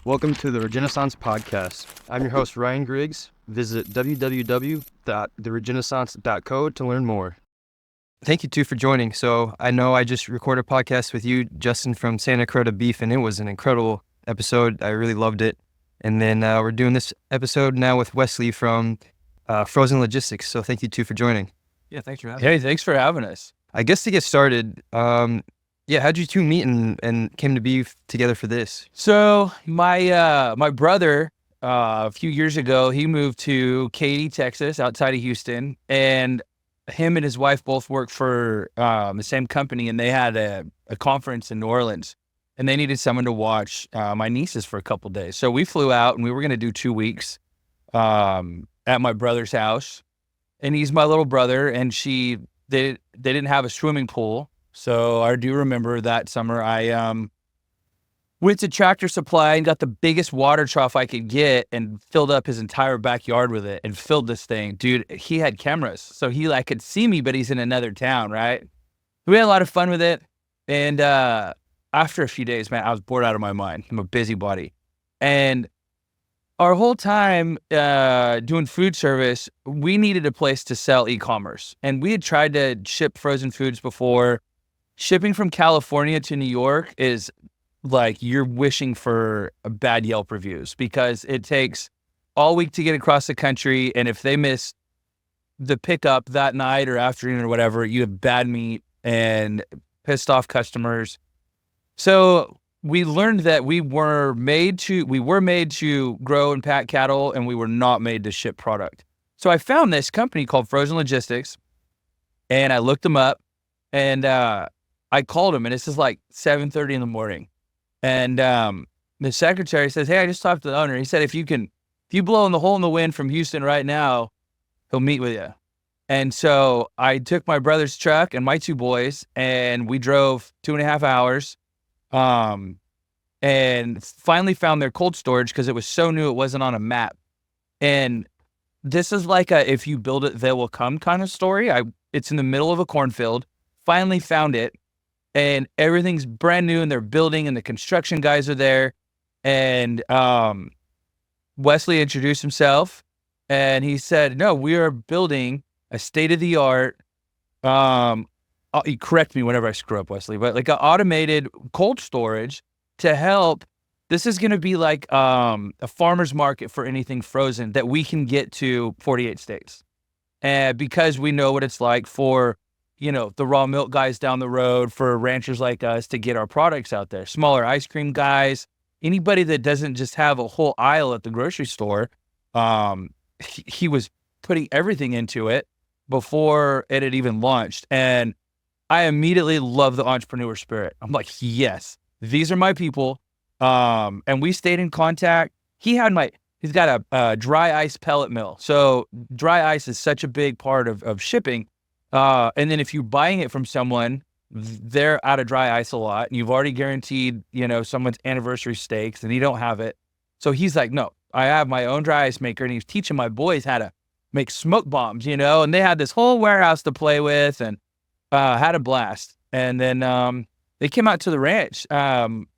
Welcome to the Regenaissance Podcast. I'm your host, Ryan Griggs. Visit www.theregenaissance.co to learn more. Thank you, too, for joining. So I know I just recorded a podcast with you, Justin, from Santa Carota Beef, and it was an incredible episode. I really loved it. And then we're doing this episode now with Wesley from Frozen Logistics. So thank you, too, for joining. Yeah, thanks for having us. Hey, thanks for having us. I guess to get started, how'd you two meet and came to be together for this? So my brother, a few years ago, he moved to Katy, Texas, outside of Houston, and him and his wife both worked for the same company, and they had a conference in New Orleans, and they needed someone to watch my nieces for a couple days. So we flew out, and we were going to do 2 weeks at my brother's house, and he's my little brother, and they didn't have a swimming pool. So I do remember that summer I went to Tractor Supply and got the biggest water trough I could get and filled up his entire backyard with it and filled this thing. Dude, he had cameras, so he could see me, but he's in another town, right? We had a lot of fun with it. And after a few days, man, I was bored out of my mind. I'm a busybody. And our whole time doing food service, we needed a place to sell e-commerce. And we had tried to ship frozen foods before. Shipping from California to New York is like you're wishing for bad Yelp reviews because it takes all week to get across the country. And if they miss the pickup that night or afternoon or whatever, you have bad meat and pissed off customers. So we learned that we were made to grow and pack cattle, and we were not made to ship product. So I found this company called Frozen Logistics, and I looked them up, and I called him, and this is like 7:30 in the morning. And the secretary says, "Hey, I just talked to the owner. He said, if you blow in the hole in the wind from Houston right now, he'll meet with you." And so I took my brother's truck and my 2 boys, and we drove 2.5 hours, and finally found their cold storage because it was so new it wasn't on a map. And this is like a if you build it, they will come kind of story. It's in the middle of a cornfield. Finally found it. And everything's brand new, and they're building, and the construction guys are there. And Wesley introduced himself, and he said, "No, we are building a state-of-the-art." You correct me whenever I screw up, Wesley, but like an automated cold storage to help. This is going to be like a farmer's market for anything frozen that we can get to 48 states, and because we know what it's like for the raw milk guys down the road, for ranchers like us to get our products out there, smaller ice cream guys, anybody that doesn't just have a whole aisle at the grocery store. He was putting everything into it before it had even launched. And I immediately love the entrepreneur spirit. I'm like, yes, these are my people. And we stayed in contact. He's got a dry ice pellet mill. So dry ice is such a big part of shipping. And then if you're buying it from someone, they're out of dry ice a lot, and you've already guaranteed, someone's anniversary steaks, and you don't have it. So he's like, "No, I have my own dry ice maker," and he's teaching my boys how to make smoke bombs, and they had this whole warehouse to play with, and had a blast. And then they came out to the ranch,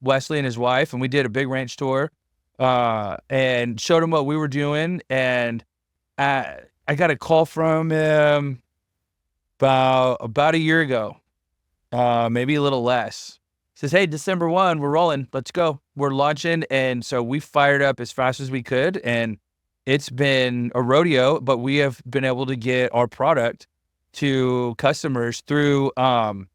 Wesley and his wife, and we did a big ranch tour and showed them what we were doing. And I got a call from him about a year ago, maybe a little less. Says, "Hey, December 1, we're rolling. Let's go. We're launching." And so we fired up as fast as we could, and it's been a rodeo, but we have been able to get our product to customers through the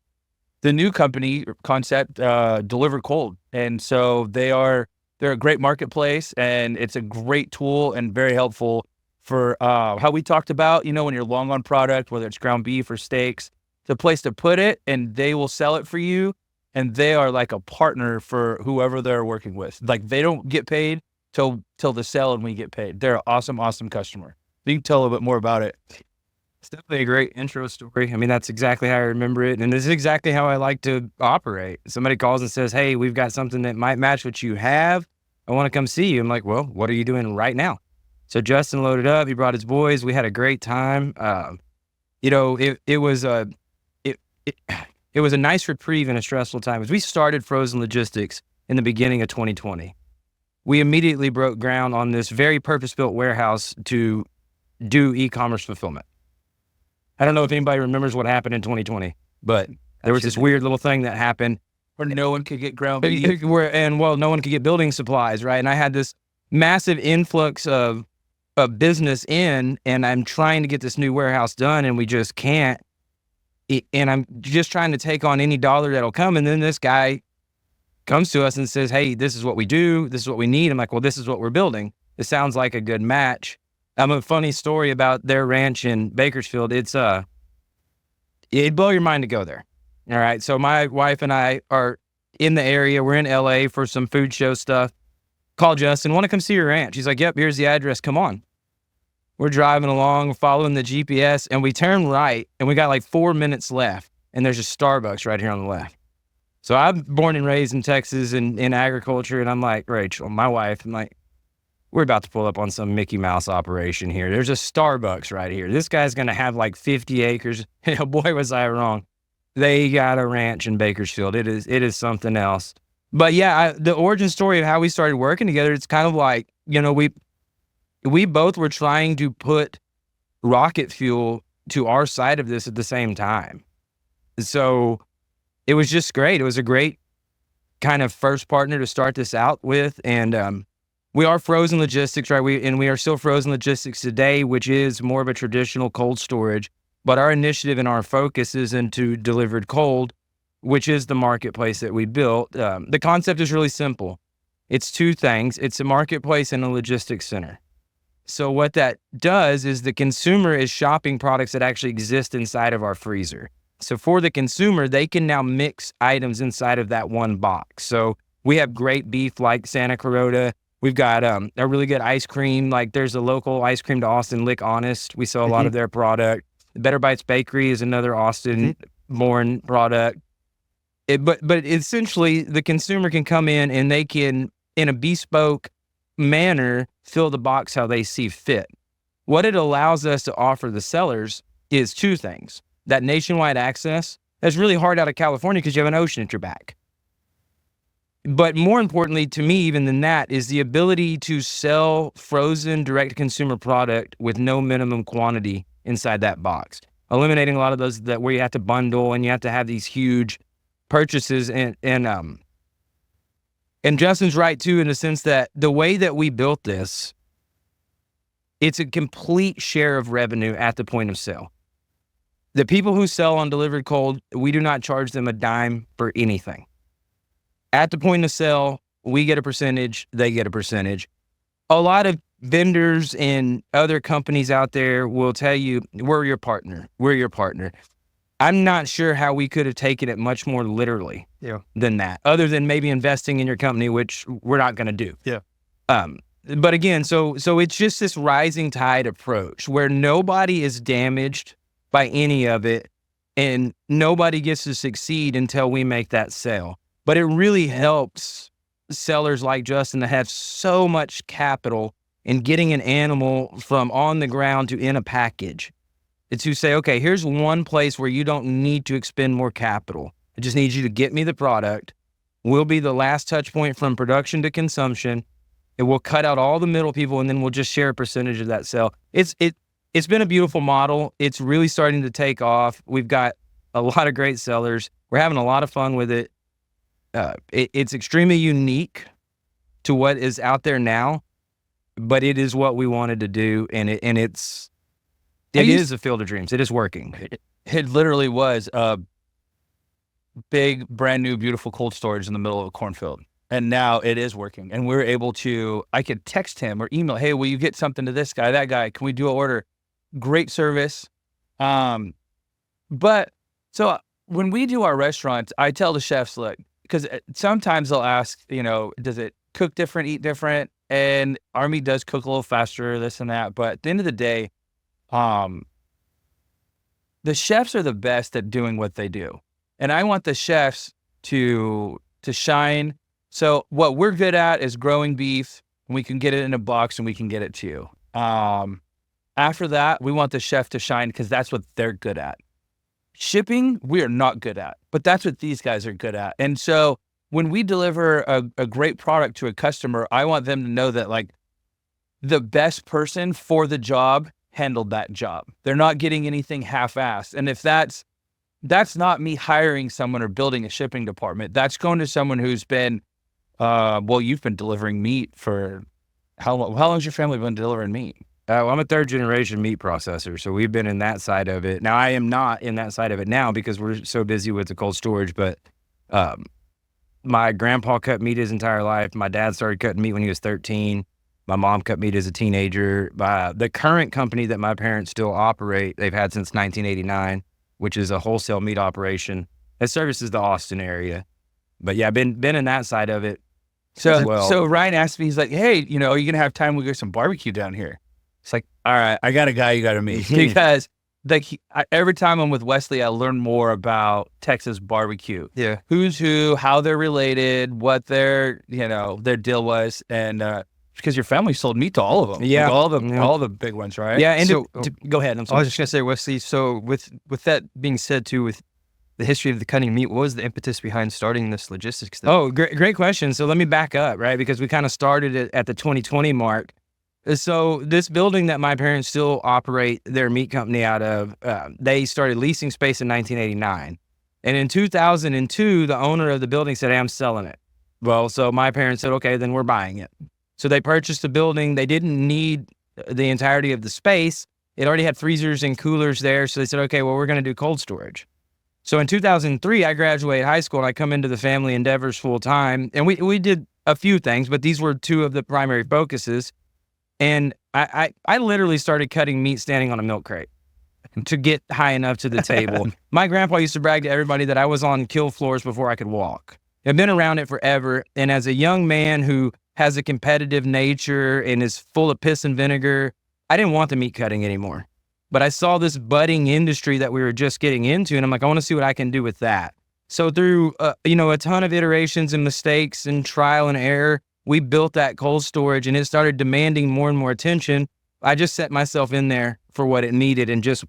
new company concept, DeliveredCold. And so they're a great marketplace, and it's a great tool and very helpful for how we talked about, when you're long on product, whether it's ground beef or steaks, it's a place to put it, and they will sell it for you. And they are like a partner for whoever they're working with. Like, they don't get paid till the sale, and we get paid. They're an awesome, awesome customer. You can tell a little bit more about it. It's definitely a great intro story. I mean, that's exactly how I remember it. And this is exactly how I like to operate. Somebody calls and says, "Hey, we've got something that might match what you have. I want to come see you." I'm like, "Well, what are you doing right now?" So Justin loaded up. He brought his boys. We had a great time. It was a nice reprieve in a stressful time. As we started Frozen Logistics in the beginning of 2020, we immediately broke ground on this very purpose-built warehouse to do e-commerce fulfillment. I don't know if anybody remembers what happened in 2020, but there was this weird little thing that happened where no one could get ground beef. No one could get building supplies, right? And I had this massive influx of business in, and I'm trying to get this new warehouse done, and we just can't. And I'm just trying to take on any dollar that'll come. And then this guy comes to us and says, hey, this is what we do. This is what we need. I'm like, well, this is what we're building. It sounds like a good match. A funny story about their ranch in Bakersfield. It'd blow your mind to go there. All right. So my wife and I are in the area. We're in LA for some food show stuff. Call Justin, want to come see your ranch? He's like, yep, here's the address. Come on. We're driving along, following the GPS, and we turn right, and we got like 4 minutes left, and there's a Starbucks right here on the left. So I'm born and raised in Texas and in agriculture, and I'm like, Rachel, my wife, I'm like, we're about to pull up on some Mickey Mouse operation here. There's a Starbucks right here. This guy's going to have like 50 acres. Boy, was I wrong. They got a ranch in Bakersfield. It is something else. But yeah, the origin story of how we started working together, it's kind of like, we both were trying to put rocket fuel to our side of this at the same time. So it was just great. It was a great kind of first partner to start this out with. And we are frozen logistics, right? We are still frozen logistics today, which is more of a traditional cold storage. But our initiative and our focus is into DeliveredCold, which is the marketplace that we built. The concept is really simple. It's two things. It's a marketplace and a logistics center. So what that does is the consumer is shopping products that actually exist inside of our freezer. So for the consumer, they can now mix items inside of that one box. So we have great beef like Santa Carota. We've got a really good ice cream. Like there's a local ice cream to Austin, Lick Honest. We sell a lot of their product. Better Bites Bakery is another Austin-born product. But essentially, the consumer can come in and they can, in a bespoke manner, fill the box how they see fit. What it allows us to offer the sellers is two things. That nationwide access, that's really hard out of California because you have an ocean at your back. But more importantly to me, even than that, is the ability to sell frozen direct-to-consumer product with no minimum quantity inside that box. Eliminating a lot of those that where you have to bundle and you have to have these huge purchases. And Justin's right too, in the sense that the way that we built this, it's a complete share of revenue at the point of sale. The people who sell on DeliveredCold, we do not charge them a dime for anything. At the point of sale, we get a percentage, they get a percentage. A lot of vendors and other companies out there will tell you, we're your partner. We're your partner. I'm not sure how we could have taken it much more literally than that, other than maybe investing in your company, which we're not going to do. Yeah. But again, so it's just this rising tide approach where nobody is damaged by any of it and nobody gets to succeed until we make that sale. But it really helps sellers like Justin to have so much capital in getting an animal from on the ground to in a package. It's to say, okay, here's one place where you don't need to expend more capital. I just need you to get me the product. We'll be the last touch point from production to consumption. It will cut out all the middle people, and then we'll just share a percentage of that sale. It's been a beautiful model. It's really starting to take off. We've got a lot of great sellers. We're having a lot of fun with it. It's extremely unique to what is out there now, but it is what we wanted to do, and it is a field of dreams. It is working. It literally was a big, brand new, beautiful cold storage in the middle of a cornfield. And now it is working. And we're able to, I could text him or email, hey, will you get something to this guy, that guy? Can we do an order? Great service. But so when we do our restaurants, I tell the chefs, look, because sometimes they'll ask, does it cook different, eat different? And our meat does cook a little faster, this and that. But at the end of the day, the chefs are the best at doing what they do. And I want the chefs to shine. So what we're good at is growing beef. And we can get it in a box and we can get it to you. After that, we want the chef to shine because that's what they're good at. Shipping, we are not good at, but that's what these guys are good at. And so when we deliver a great product to a customer, I want them to know that like the best person for the job handled that job. They're not getting anything half-assed. And if that's not me hiring someone or building a shipping department, that's going to someone who's been, well, you've been delivering meat for how long? How long has your family been delivering meat? Well, I'm a third generation meat processor, so we've been in that side of it. Now, I am not in that side of it now because we're so busy with the cold storage, but my grandpa cut meat his entire life. My dad started cutting meat when he was 13. My mom cut meat as a teenager. The current company that my parents still operate, they've had since 1989, which is a wholesale meat operation that services the Austin area. But yeah, I've been in that side of it. So Ryan asked me, he's like, hey, are you going to have time? We'll get some barbecue down here. It's like, all right, I got a guy you got to meet. Because like every time I'm with Wesley, I learn more about Texas barbecue. Yeah. Who's who, how they're related, what their deal was. And because your family sold meat to all of them. Yeah. Like all the big ones, right? Yeah. And So- go ahead. I'm I sorry. was just gonna say, Wesley. So with that being said, too, with the history of the cutting meat, what was the impetus behind starting this logistics thing? Oh, great question. So let me back up, right? Because we kind of started it at the 2020 mark. So this building that my parents still operate their meat company out of, they started leasing space in 1989. And in 2002, the owner of the building said, hey, I'm selling it. Well, so my parents said, okay, then we're buying it. So they purchased the building. They didn't need the entirety of the space. It already had freezers and coolers there. So they said, okay, well, we're going to do cold storage. So in 2003, I graduated high school and I come into the family endeavors full time. And we did a few things, but these were two of the primary focuses. And I literally started cutting meat standing on a milk crate to get high enough to the table. My grandpa used to brag to everybody that I was on kill floors before I could walk. I've been around it forever. And as a young man who has a competitive nature and is full of piss and vinegar, I didn't want the meat cutting anymore. But I saw this budding industry that we were just getting into, and I'm like, I want to see what I can do with that. So through, a ton of iterations and mistakes and trial and error, we built that cold storage, and it started demanding more and more attention. I just set myself in there for what it needed and just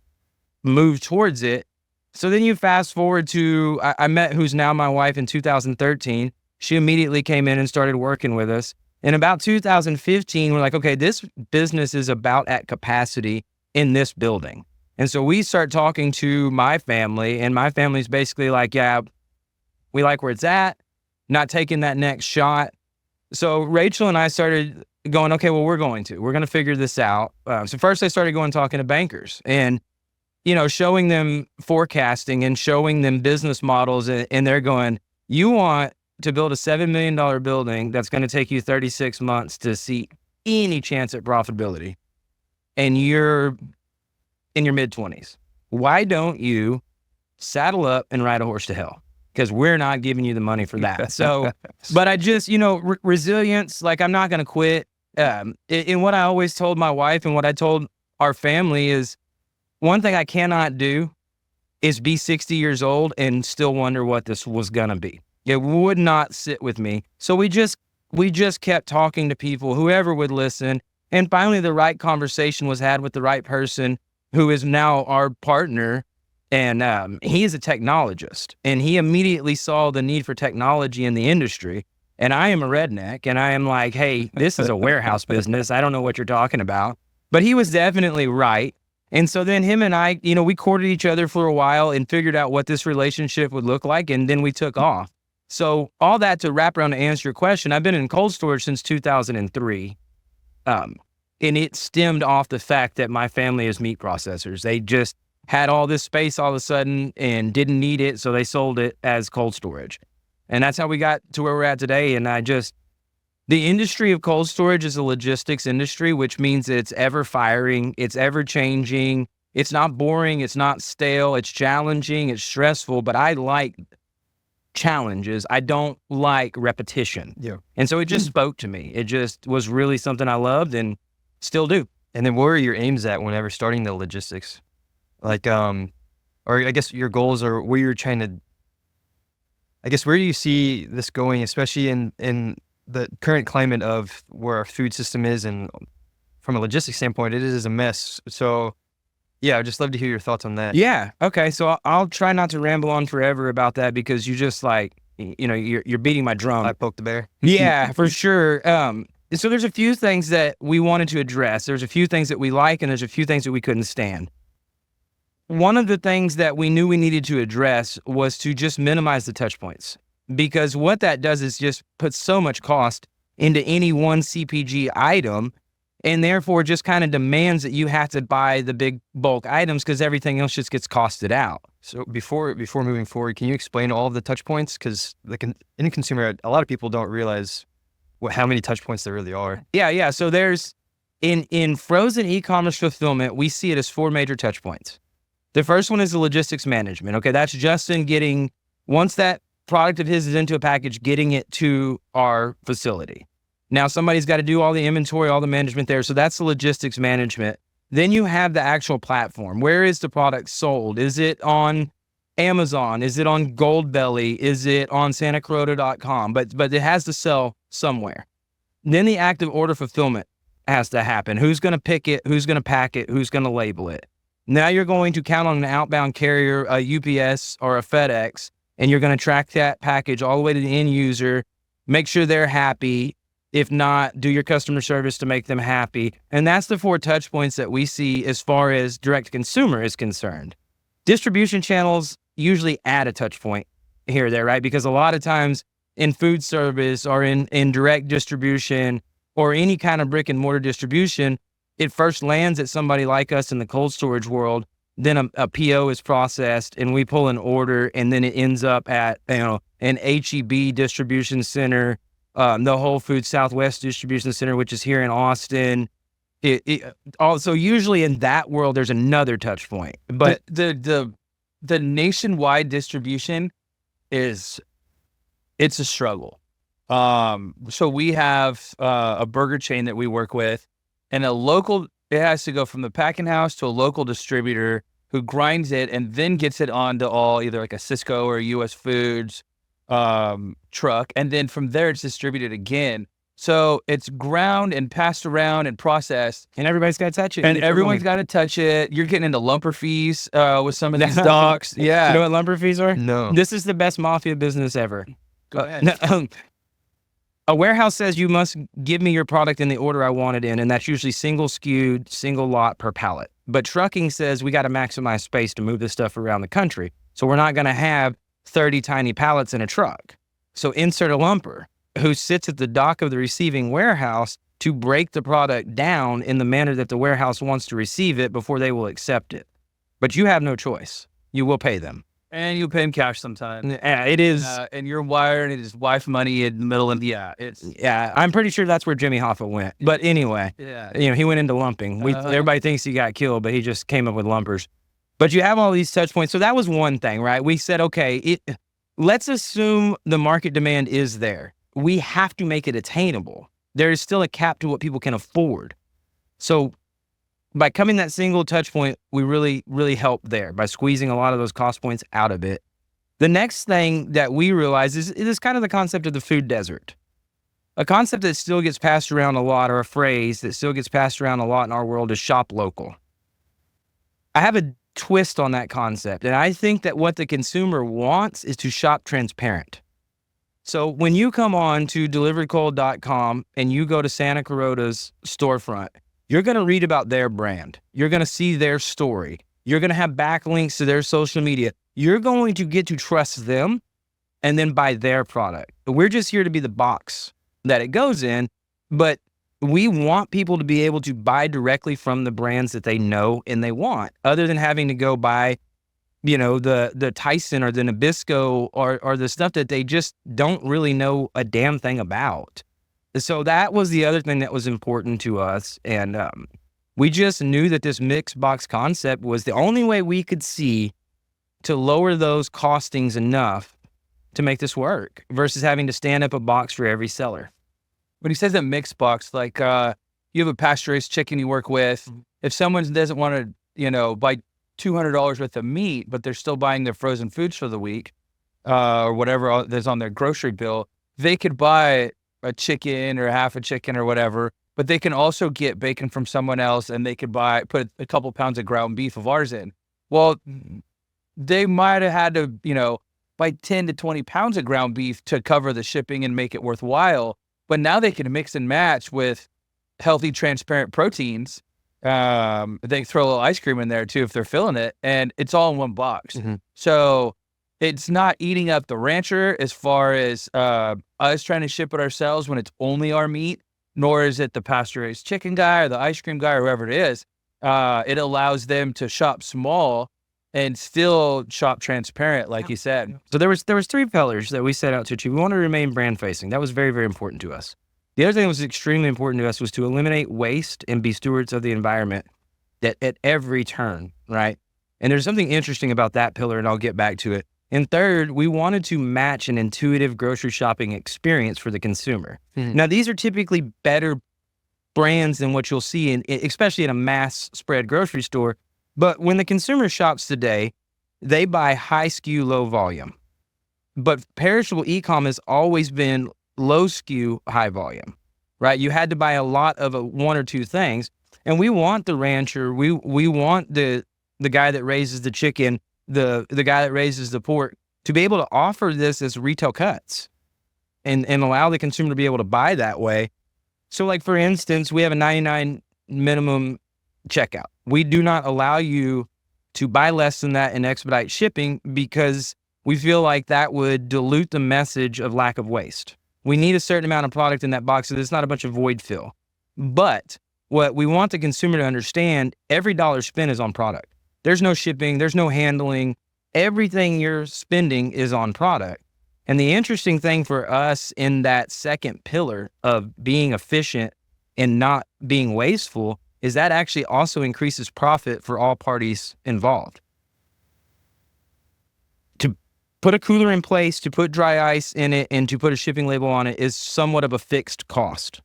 moved towards it. So then you fast forward to, I met who's now my wife in 2013. She immediately came in and started working with us. In about 2015, we're like, okay, this business is about at capacity in this building. And so we start talking to my family, and my family's basically like, yeah, we like where it's at, not taking that next shot. So Rachel and I started going, okay, well, we're going to figure this out. So first I started going talking to bankers and, showing them forecasting and showing them business models. And they're going, you want to build a $7 million building that's going to take you 36 months to see any chance at profitability. And you're in your mid-20s. Why don't you saddle up and ride a horse to hell? Because we're not giving you the money for that. So, but I just, resilience, like I'm not going to quit. And what I always told my wife and what I told our family is one thing I cannot do is be 60 years old and still wonder what this was going to be. It would not sit with me. So we just kept talking to people, whoever would listen. And finally, the right conversation was had with the right person who is now our partner. And he is a technologist. And he immediately saw the need for technology in the industry. And I am a redneck. And I am like, hey, this is a warehouse business. I don't know what you're talking about. But he was definitely right. And so then him and I, we courted each other for a while and figured out what this relationship would look like. And then we took off. So all that to wrap around to answer your question, I've been in cold storage since 2003. And it stemmed off the fact that my family is meat processors. They just had all this space all of a sudden and didn't need it. So they sold it as cold storage. And that's how we got to where we're at today. And the industry of cold storage is a logistics industry, which means it's ever firing, it's ever changing. It's not boring. It's not stale. It's challenging. It's stressful, but I like challenges. I don't like repetition. Yeah. And so it just spoke to me. It just was really something I loved and still do. And then what were your aims at whenever starting the logistics? Like, or I guess your goals are where you're trying to, I guess, where do you see this going, especially in the current climate of where our food system is, and from a logistics standpoint, it is a mess. So yeah, I'd just love to hear your thoughts on that. Yeah. Okay. So I'll try not to ramble on forever about that because you just you're beating my drum. I poked the bear. Yeah, for sure. So there's a few things that we wanted to address. There's a few things that we like, and there's a few things that we couldn't stand. One of the things that we knew we needed to address was to just minimize the touch points, because what that does is just put so much cost into any one CPG item, and therefore just kind of demands that you have to buy the big bulk items because everything else just gets costed out. So before moving forward, can you explain all of the touch points? Because in consumer, a lot of people don't realize how many touch points there really are. Yeah. So there's in frozen e-commerce fulfillment, we see it as 4 major touch points. The first one is the logistics management. Okay, that's Justin getting, once that product of his is into a package, getting it to our facility. Now somebody's got to do all the inventory, all the management there. So that's the logistics management. Then you have the actual platform. Where is the product sold? Is it on Amazon? Is it on Goldbelly? Is it on SantaCarota.com? But it has to sell somewhere. Then the active order fulfillment has to happen. Who's going to pick it? Who's going to pack it? Who's going to label it? Now you're going to count on an outbound carrier, a UPS or a FedEx, and you're going to track that package all the way to the end user, make sure they're happy. If not, do your customer service to make them happy. And that's the 4 touch points that we see as far as direct to consumer is concerned. Distribution channels usually add a touch point here or there, right? Because a lot of times in food service or in direct distribution or any kind of brick and mortar distribution, it first lands at somebody like us in the cold storage world. Then a PO is processed and we pull an order, and then it ends up at an HEB distribution center, the Whole Foods Southwest distribution center, which is here in Austin. Also, usually in that world, there's another touch point. But the nationwide distribution it's a struggle. So we have a burger chain that we work with, and it has to go from the packing house to a local distributor who grinds it and then gets it onto either like a Cisco or a US Foods truck. And then from there, it's distributed again. So it's ground and passed around and processed. And everybody's got to touch it. And everyone's got to touch it. You're getting into lumper fees with some of these docks. Yeah. You know what lumper fees are? No. This is the best mafia business ever. Go ahead. A warehouse says you must give me your product in the order I want it in, and that's usually single skewed, single lot per pallet. But trucking says we got to maximize space to move this stuff around the country. So we're not going to have 30 tiny pallets in a truck. So insert a lumper who sits at the dock of the receiving warehouse to break the product down in the manner that the warehouse wants to receive it before they will accept it. But you have no choice. You will pay them. And you pay him cash sometimes. Yeah, it is. And you're wiring it is wife money in the middle. And I'm pretty sure that's where Jimmy Hoffa went. But anyway, he went into lumping. Everybody thinks he got killed, but he just came up with lumpers. But you have all these touch points. So that was one thing, right? We said, okay, let's assume the market demand is there. We have to make it attainable. There is still a cap to what people can afford. So by coming that single touch point, we really, really help there by squeezing a lot of those cost points out of it. The next thing that we realize is kind of the concept of the food desert. A concept that still gets passed around a lot, or a phrase that still gets passed around a lot in our world, is shop local. I have a twist on that concept, and I think that what the consumer wants is to shop transparent. So when you come on to DeliveredCold.com and you go to Santa Carota's storefront, you're going to read about their brand. You're going to see their story. You're going to have backlinks to their social media. You're going to get to trust them and then buy their product. We're just here to be the box that it goes in, but we want people to be able to buy directly from the brands that they know and they want, other than having to go buy, the Tyson or the Nabisco or the stuff that they just don't really know a damn thing about. So that was the other thing that was important to us. And we just knew that this mixed box concept was the only way we could see to lower those costings enough to make this work versus having to stand up a box for every seller. When he says that mixed box, like you have a pasture-raised chicken you work with, if someone doesn't want to, buy $200 worth of meat, but they're still buying their frozen foods for the week or whatever that's on their grocery bill, they could buy a chicken or half a chicken or whatever, but they can also get bacon from someone else, and they could put a couple pounds of ground beef of ours in. Well, they might have had to, buy 10 to 20 pounds of ground beef to cover the shipping and make it worthwhile. But now they can mix and match with healthy, transparent proteins. They throw a little ice cream in there too if they're filling it, and it's all in one box. So it's not eating up the rancher as far as us trying to ship it ourselves when it's only our meat, nor is it the pasture-raised chicken guy or the ice cream guy or whoever it is. It allows them to shop small and still shop transparent, like you said. So there was 3 pillars that we set out to achieve. We want to remain brand facing. That was very, very important to us. The other thing that was extremely important to us was to eliminate waste and be stewards of the environment at every turn, right? And there's something interesting about that pillar, and I'll get back to it. And third, we wanted to match an intuitive grocery shopping experience for the consumer. Now, these are typically better brands than what you'll see especially in a mass spread grocery store. But when the consumer shops today, they buy high SKU, low volume. But perishable e-com has always been low SKU, high volume, right? You had to buy a lot of 1 or 2 things. And we want the rancher, we want the guy that raises the chicken, the guy that raises the pork to be able to offer this as retail cuts and allow the consumer to be able to buy that way. So like, for instance, we have a $99 minimum checkout. We do not allow you to buy less than that in expedite shipping because we feel like that would dilute the message of lack of waste. We need a certain amount of product in that box so there's not a bunch of void fill. But what we want the consumer to understand, every dollar spent is on product. There's no shipping, there's no handling. Everything you're spending is on product. And the interesting thing for us in that second pillar of being efficient and not being wasteful is that actually also increases profit for all parties involved. To put a cooler in place, to put dry ice in it, and to put a shipping label on it is somewhat of a fixed cost.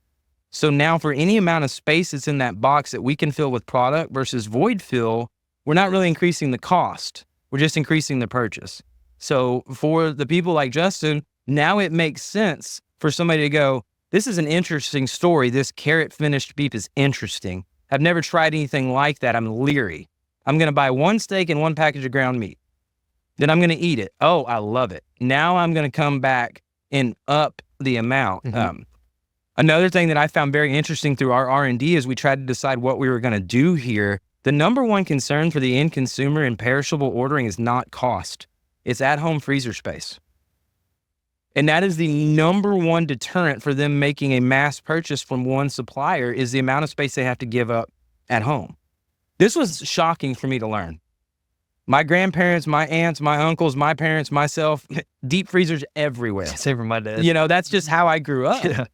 So now for any amount of space that's in that box that we can fill with product versus void fill, we're not really increasing the cost. We're just increasing the purchase. So for the people like Justin, now it makes sense for somebody to go, this is an interesting story. This carrot finished beef is interesting. I've never tried anything like that. I'm leery. I'm going to buy 1 steak and 1 package of ground meat. Then I'm going to eat it. Oh, I love it. Now I'm going to come back and up the amount. Another thing that I found very interesting through our R&D is we tried to decide what we were going to do here. The number one concern for the end consumer in perishable ordering is not cost. It's at-home freezer space. And that is the number one deterrent for them making a mass purchase from one supplier is the amount of space they have to give up at home. This was shocking for me to learn. My grandparents, my aunts, my uncles, my parents, myself, deep freezers everywhere. Same for my dad. You know, that's just how I grew up. Yeah.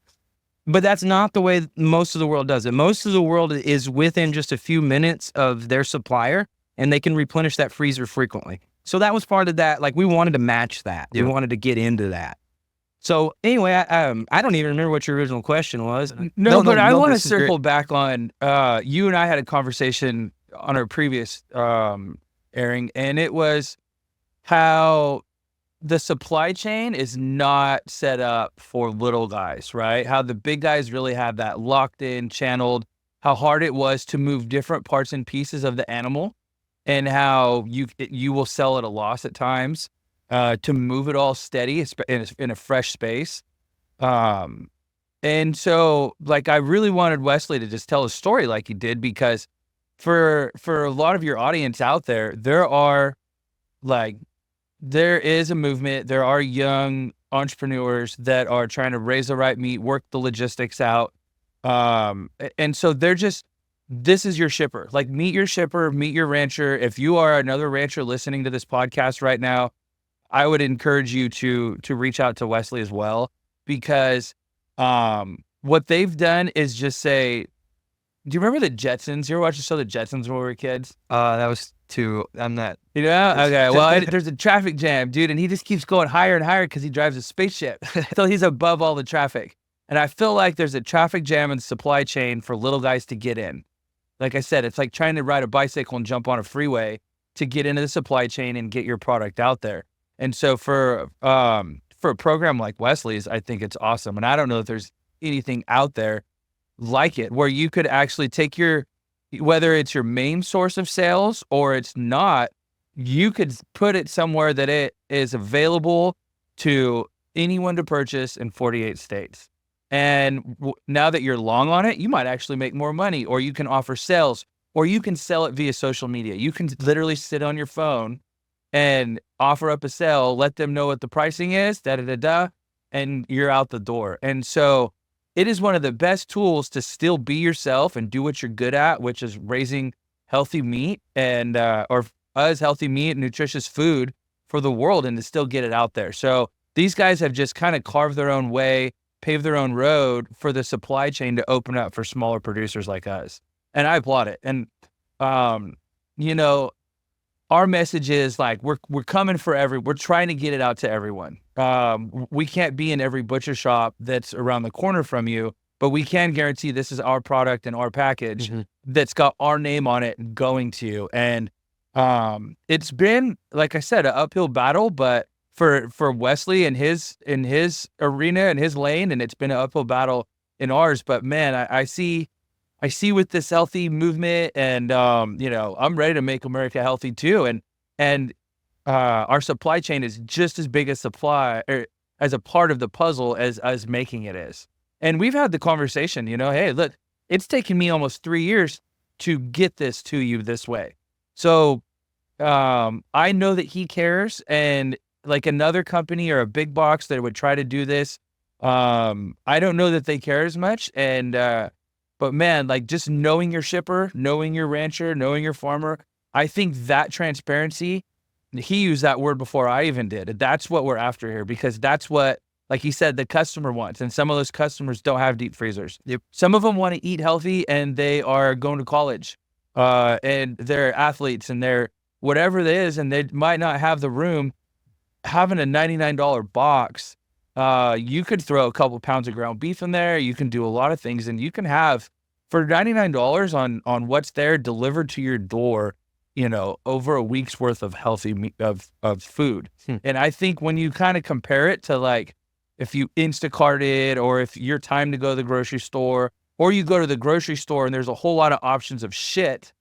But that's not the way most of the world does it. Most of the world is within just a few minutes of their supplier, and they can replenish that freezer frequently. So that was part of that. Like, we wanted to match that. Yeah. We wanted to get into that. So anyway, I don't even remember what your original question was. No, but I want to this is great. circle back on, you and I had a conversation on our previous airing, and it was how the supply chain is not set up for little guys, right? How the big guys really have that locked in, channeled, how hard it was to move different parts and pieces of the animal, and how you will sell at a loss at times to move it all steady in a fresh space. And so, like, I really wanted Wesley to just tell a story like he did, because for a lot of your audience out there, there is a movement. There are young entrepreneurs that are trying to raise the right meat, work the logistics out. And so this is your shipper. Like, meet your shipper, meet your rancher. If you are another rancher listening to this podcast right now, I would encourage you to reach out to Wesley as well, because what they've done is just say, do you remember the Jetsons? You ever watch the show The Jetsons when we were kids? That was I'm not. You know? Okay. Well, there's a traffic jam, dude, and he just keeps going higher and higher because he drives a spaceship. So he's above all the traffic. And I feel like there's a traffic jam in the supply chain for little guys to get in. Like I said, it's like trying to ride a bicycle and jump on a freeway to get into the supply chain and get your product out there. And so for a program like Wesley's, I think it's awesome. And I don't know if there's anything out there like it, where you could actually take whether it's your main source of sales or it's not, you could put it somewhere that it is available to anyone to purchase in 48 states. And now that you're long on it, you might actually make more money, or you can offer sales, or you can sell it via social media. You can literally sit on your phone and offer up a sale, let them know what the pricing is, and you're out the door. And so it is one of the best tools to still be yourself and do what you're good at, which is raising healthy meat and healthy meat and nutritious food for the world, and to still get it out there. So these guys have just kind of carved their own way, paved their own road for the supply chain to open up for smaller producers like us. And I applaud it. And, our message is like, we're coming for we're trying to get it out to everyone. We can't be in every butcher shop that's around the corner from you, but we can guarantee this is our product and our package that's got our name on it going to you. And it's been, like I said, an uphill battle, but for Wesley and his arena and his lane, and it's been an uphill battle in ours. But man, I see with this healthy movement, and I'm ready to make America healthy too. And our supply chain is just as big a as a part of the puzzle as making it is. And we've had the conversation, hey, look, it's taken me almost 3 years to get this to you this way. So I know that he cares, and like another company or a big box that would try to do this, I don't know that they care as much. And but man, like just knowing your shipper, knowing your rancher, knowing your farmer, I think that transparency, he used that word before I even did. That's what we're after here, because that's what, like he said, the customer wants. And some of those customers don't have deep freezers. Yep. Some of them want to eat healthy, and they are going to college, and they're athletes, and they're whatever it is, and they might not have the room. Having a $99 box, you could throw a couple pounds of ground beef in there. You can do a lot of things, and you can have, for $99 on what's there delivered to your door, over a week's worth of healthy meat, of food. And I think when you kind of compare it to, like, if you Instacart it, or if you're time to go to the grocery store, or you go to the grocery store and there's a whole lot of options of shit,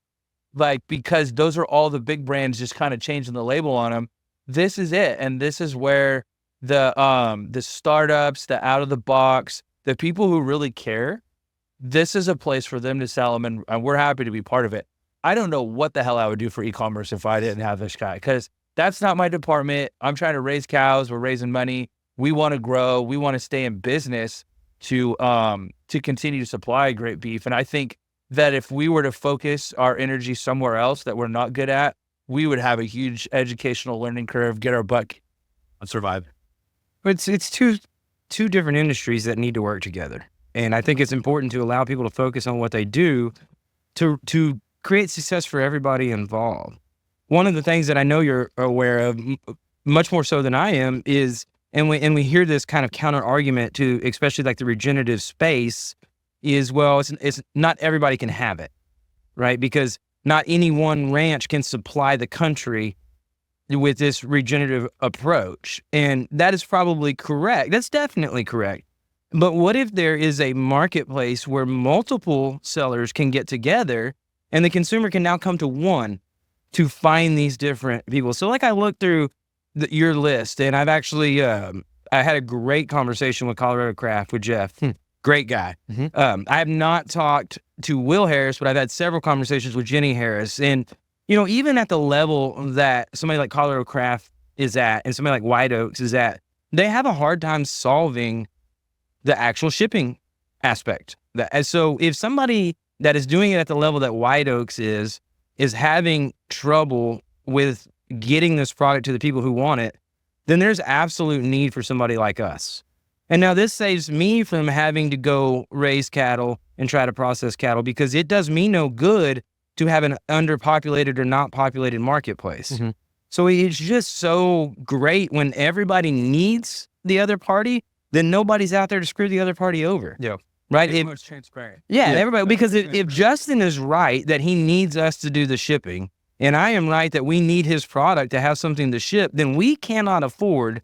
like, because those are all the big brands just kind of changing the label on them. This is it. And this is where the startups, the out of the box, the people who really care, this is a place for them to sell them. And we're happy to be part of it. I don't know what the hell I would do for e-commerce if I didn't have this guy, because that's not my department. I'm trying to raise cows. We're raising money. We want to grow. We want to stay in business to continue to supply great beef. And I think that if we were to focus our energy somewhere else that we're not good at, we would have a huge educational learning curve, get our butt and survive. But it's two different industries that need to work together. And I think it's important to allow people to focus on what they do to create success for everybody involved. One of the things that I know you're aware of, much more so than I am, is, and we hear this kind of counter argument to, especially like the regenerative space, is, well, it's not everybody can have it, right? Because not any one ranch can supply the country with this regenerative approach. And that is probably correct. That's definitely correct. But what if there is a marketplace where multiple sellers can get together and the consumer can now come to one to find these different people? So like I looked through your list, and I've actually, I had a great conversation with Colorado Craft with Jeff. Great guy. I have not talked to Will Harris, but I've had several conversations with Jenny Harris. And, even at the level that somebody like Colorado Craft is at and somebody like White Oaks is at, they have a hard time solving the actual shipping aspect. And so if somebody that is doing it at the level that White Oaks is having trouble with getting this product to the people who want it, then there's absolute need for somebody like us. And now this saves me from having to go raise cattle and try to process cattle, because it does me no good to have an underpopulated or not populated marketplace. So it's just so great when everybody needs the other party, then nobody's out there to screw the other party over. Yeah. Right? It's transparent. Yeah, everybody, because if Justin is right that he needs us to do the shipping, and I am right that we need his product to have something to ship, then we cannot afford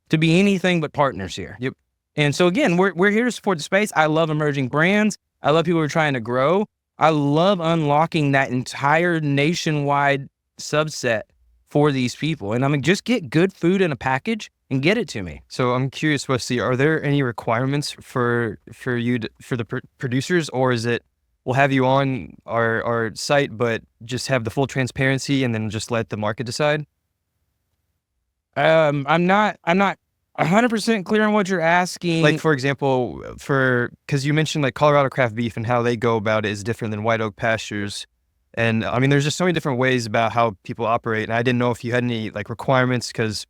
to be anything but partners here. Yep. And so again, we're here to support the space. I love emerging brands. I love people who are trying to grow. I love unlocking that entire nationwide subset for these people. And I mean, just get good food in a package and get it to me. So I'm curious, Wesley, are there any requirements for the producers, or is it we'll have you on our site, but just have the full transparency and then just let the market decide? I'm not 100% clear on what you're asking. Like, for example, because you mentioned like Colorado craft beef and how they go about it is different than White Oak Pastures. And I mean, there's just so many different ways about how people operate. And I didn't know if you had any like requirements, because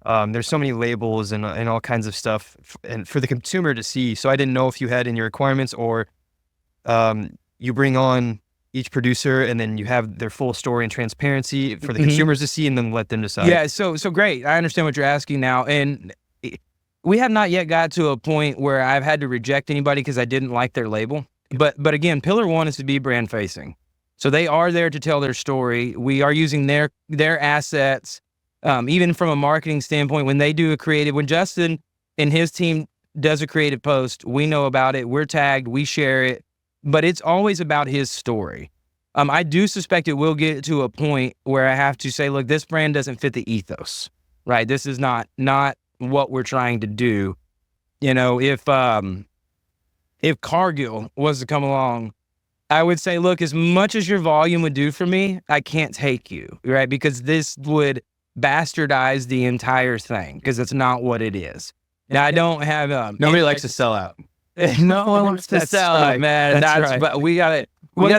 there's so many labels and all kinds of stuff and for the consumer to see. So I didn't know if you had any requirements, or you bring on each producer and then you have their full story and transparency for the consumers to see and then let them decide. Yeah, so great. I understand what you're asking now. And we have not yet got to a point where I've had to reject anybody because I didn't like their label. But again, pillar one is to be brand facing. So they are there to tell their story. We are using their assets, even from a marketing standpoint. When they do a creative, when Justin and his team does a creative post, we know about it. We're tagged, we share it, but it's always about his story. I do suspect it will get to a point where I have to say, look, this brand doesn't fit the ethos, right? This is not what we're trying to do. You know, if Cargill was to come along, I would say, look, as much as your volume would do for me, I can't take you, right? Because this would bastardize the entire thing, because it's not what it is. Now, I don't have... Nobody likes to sell out. No one wants to sell out, man. That's right. But we gotta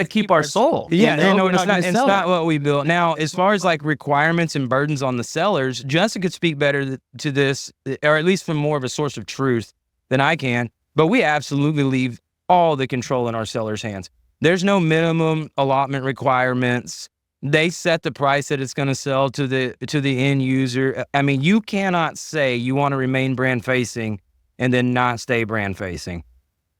keep our soul. Yeah, no, it's it's not what we built. Now, as far as like requirements and burdens on the sellers, Justin could speak better to this, or at least from more of a source of truth than I can. But we absolutely leave all the control in our sellers' hands. There's no minimum allotment requirements. They set the price that it's going to sell to the end user. I mean, you cannot say you want to remain brand facing and then not stay brand facing.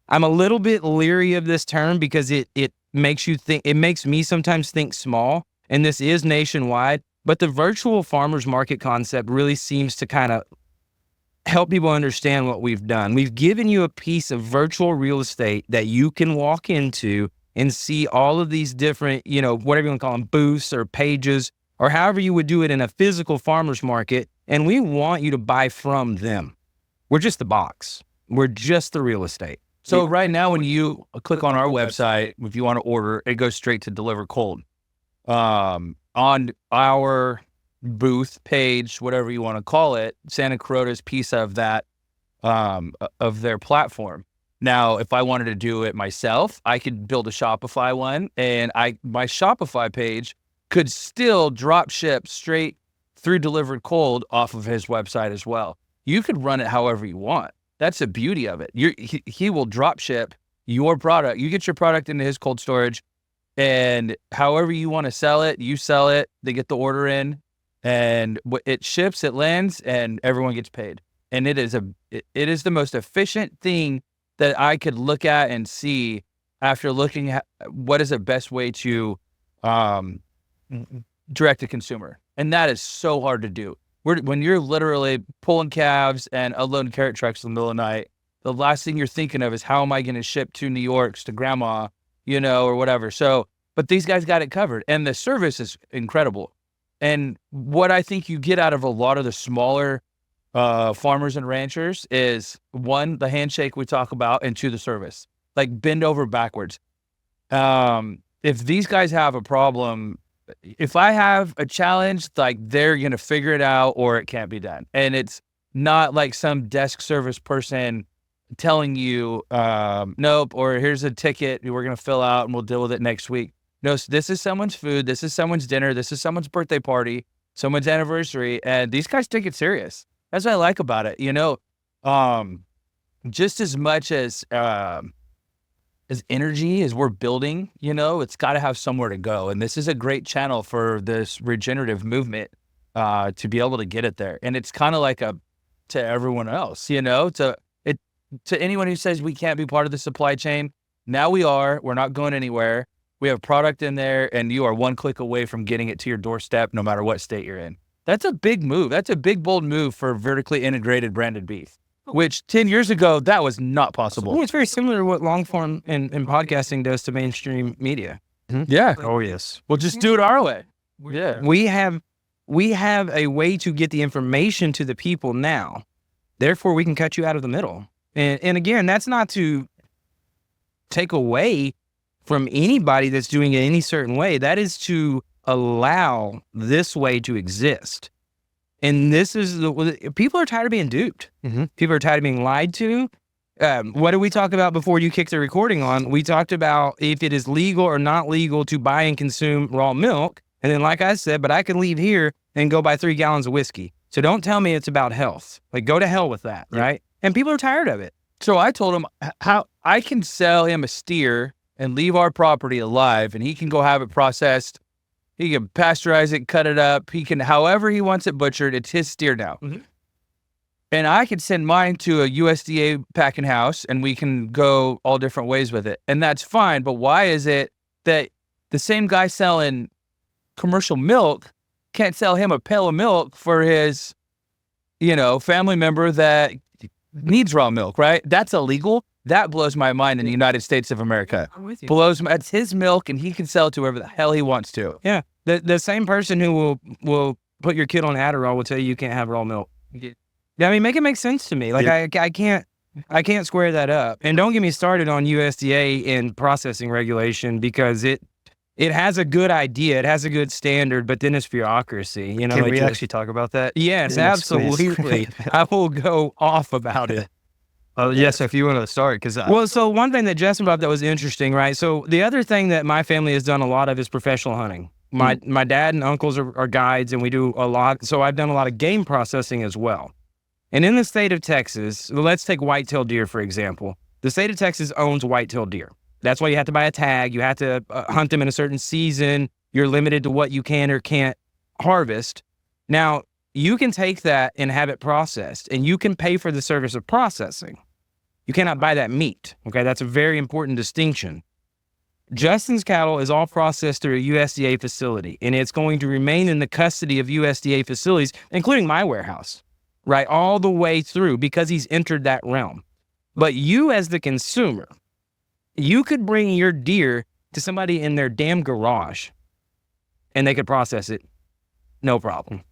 I'm a little bit leery of this term because it makes you think, it makes me sometimes think small, and this is nationwide, but the virtual farmers market concept really seems to kind of help people understand what we've done. We've given you a piece of virtual real estate that you can walk into and see all of these different, you know, whatever you want to call them, booths or pages, or however you would do it in a physical farmer's market. And we want you to buy from them. We're just the box. We're just the real estate. So right now, when you click on our website, if you want to order, it goes straight to DeliveredCold. On our booth page, whatever you want to call it, Santa Carota's piece of that, of their platform. Now, if I wanted to do it myself, I could build a Shopify one, and my Shopify page could still drop ship straight through DeliveredCold off of his website as well. You could run it however you want. That's the beauty of it. He will drop ship your product. You get your product into his cold storage, and however you want to sell it, you sell it. They get the order in, and it ships, it lands, and everyone gets paid. And it is the most efficient thing that I could look at and see after looking at what is the best way to direct to consumer. And that is so hard to do. When you're literally pulling calves and unloading carrot trucks in the middle of the night, the last thing you're thinking of is, how am I going to ship to New York's to grandma, you know, or whatever. So, but these guys got it covered, and the service is incredible. And what I think you get out of a lot of the smaller farmers and ranchers is, one, the handshake we talk about, and two, the service. Like, bend over backwards. If these guys have a problem, if I have a challenge, like, they're going to figure it out or it can't be done. And it's not like some desk service person telling you, nope, or here's a ticket we're going to fill out and we'll deal with it next week. No, this is someone's food. This is someone's dinner. This is someone's birthday party, someone's anniversary. And these guys take it serious. That's what I like about it. You know, just as much as energy as we're building, you know, it's got to have somewhere to go. And this is a great channel for this regenerative movement to be able to get it there. And it's kind of like to everyone else, you know, to anyone who says we can't be part of the supply chain. Now we are. We're not going anywhere. We have product in there, and you are one click away from getting it to your doorstep, no matter what state you're in. That's a big move. That's a big, bold move for vertically integrated branded beef, which 10 years ago, that was not possible. Well, it's very similar to what long form and podcasting does to mainstream media. Yeah. Oh, yes. We'll just do it our way. Yeah. We have we have a way to get the information to the people now. Therefore, we can cut you out of the middle. And again, that's not to take away from anybody that's doing it any certain way. That is to allow this way to exist. And this is people are tired of being duped. People are tired of being lied to. What did we talk about before you kicked the recording on? We talked about if it is legal or not legal to buy and consume raw milk. And then, like I said, but I can leave here and go buy 3 gallons of whiskey. So don't tell me it's about health. Like, go to hell with that, right? And people are tired of it. So I told him how I can sell him a steer and leave our property alive, and he can go have it processed. He can pasteurize it, cut it up. He can, however he wants it butchered. It's his steer now. And I could send mine to a USDA packing house, and we can go all different ways with it. And that's fine. But why is it that the same guy selling commercial milk can't sell him a pail of milk for his, family member that needs raw milk, right? That's illegal. That blows my mind in the United States of America. I'm with you. It's his milk, and he can sell it to whoever the hell he wants to. Yeah. The same person who will put your kid on Adderall will tell you can't have raw milk. Yeah, I mean, make it make sense to me. Like, I can't square that up. And don't get me started on USDA and processing regulation, because it has a good idea, it has a good standard, but then it's bureaucracy. Can we actually talk about that? Yes, absolutely. I will go off about it. Yes, if you want to start, because well, so one thing that Justin brought up that was interesting, right? So the other thing that my family has done a lot of is professional hunting. My dad and uncles are guides, and we do a lot. So I've done a lot of game processing as well. And in the state of Texas, let's take white-tailed deer, for example. The state of Texas owns white-tailed deer. That's why you have to buy a tag. You have to hunt them in a certain season. You're limited to what you can or can't harvest. Now, you can take that and have it processed, and you can pay for the service of processing. You cannot buy that meat, okay? That's a very important distinction. Justin's cattle is all processed through a USDA facility, and it's going to remain in the custody of USDA facilities, including my warehouse, right? All the way through, because he's entered that realm. But you, as the consumer, you could bring your deer to somebody in their damn garage, and they could process it, no problem.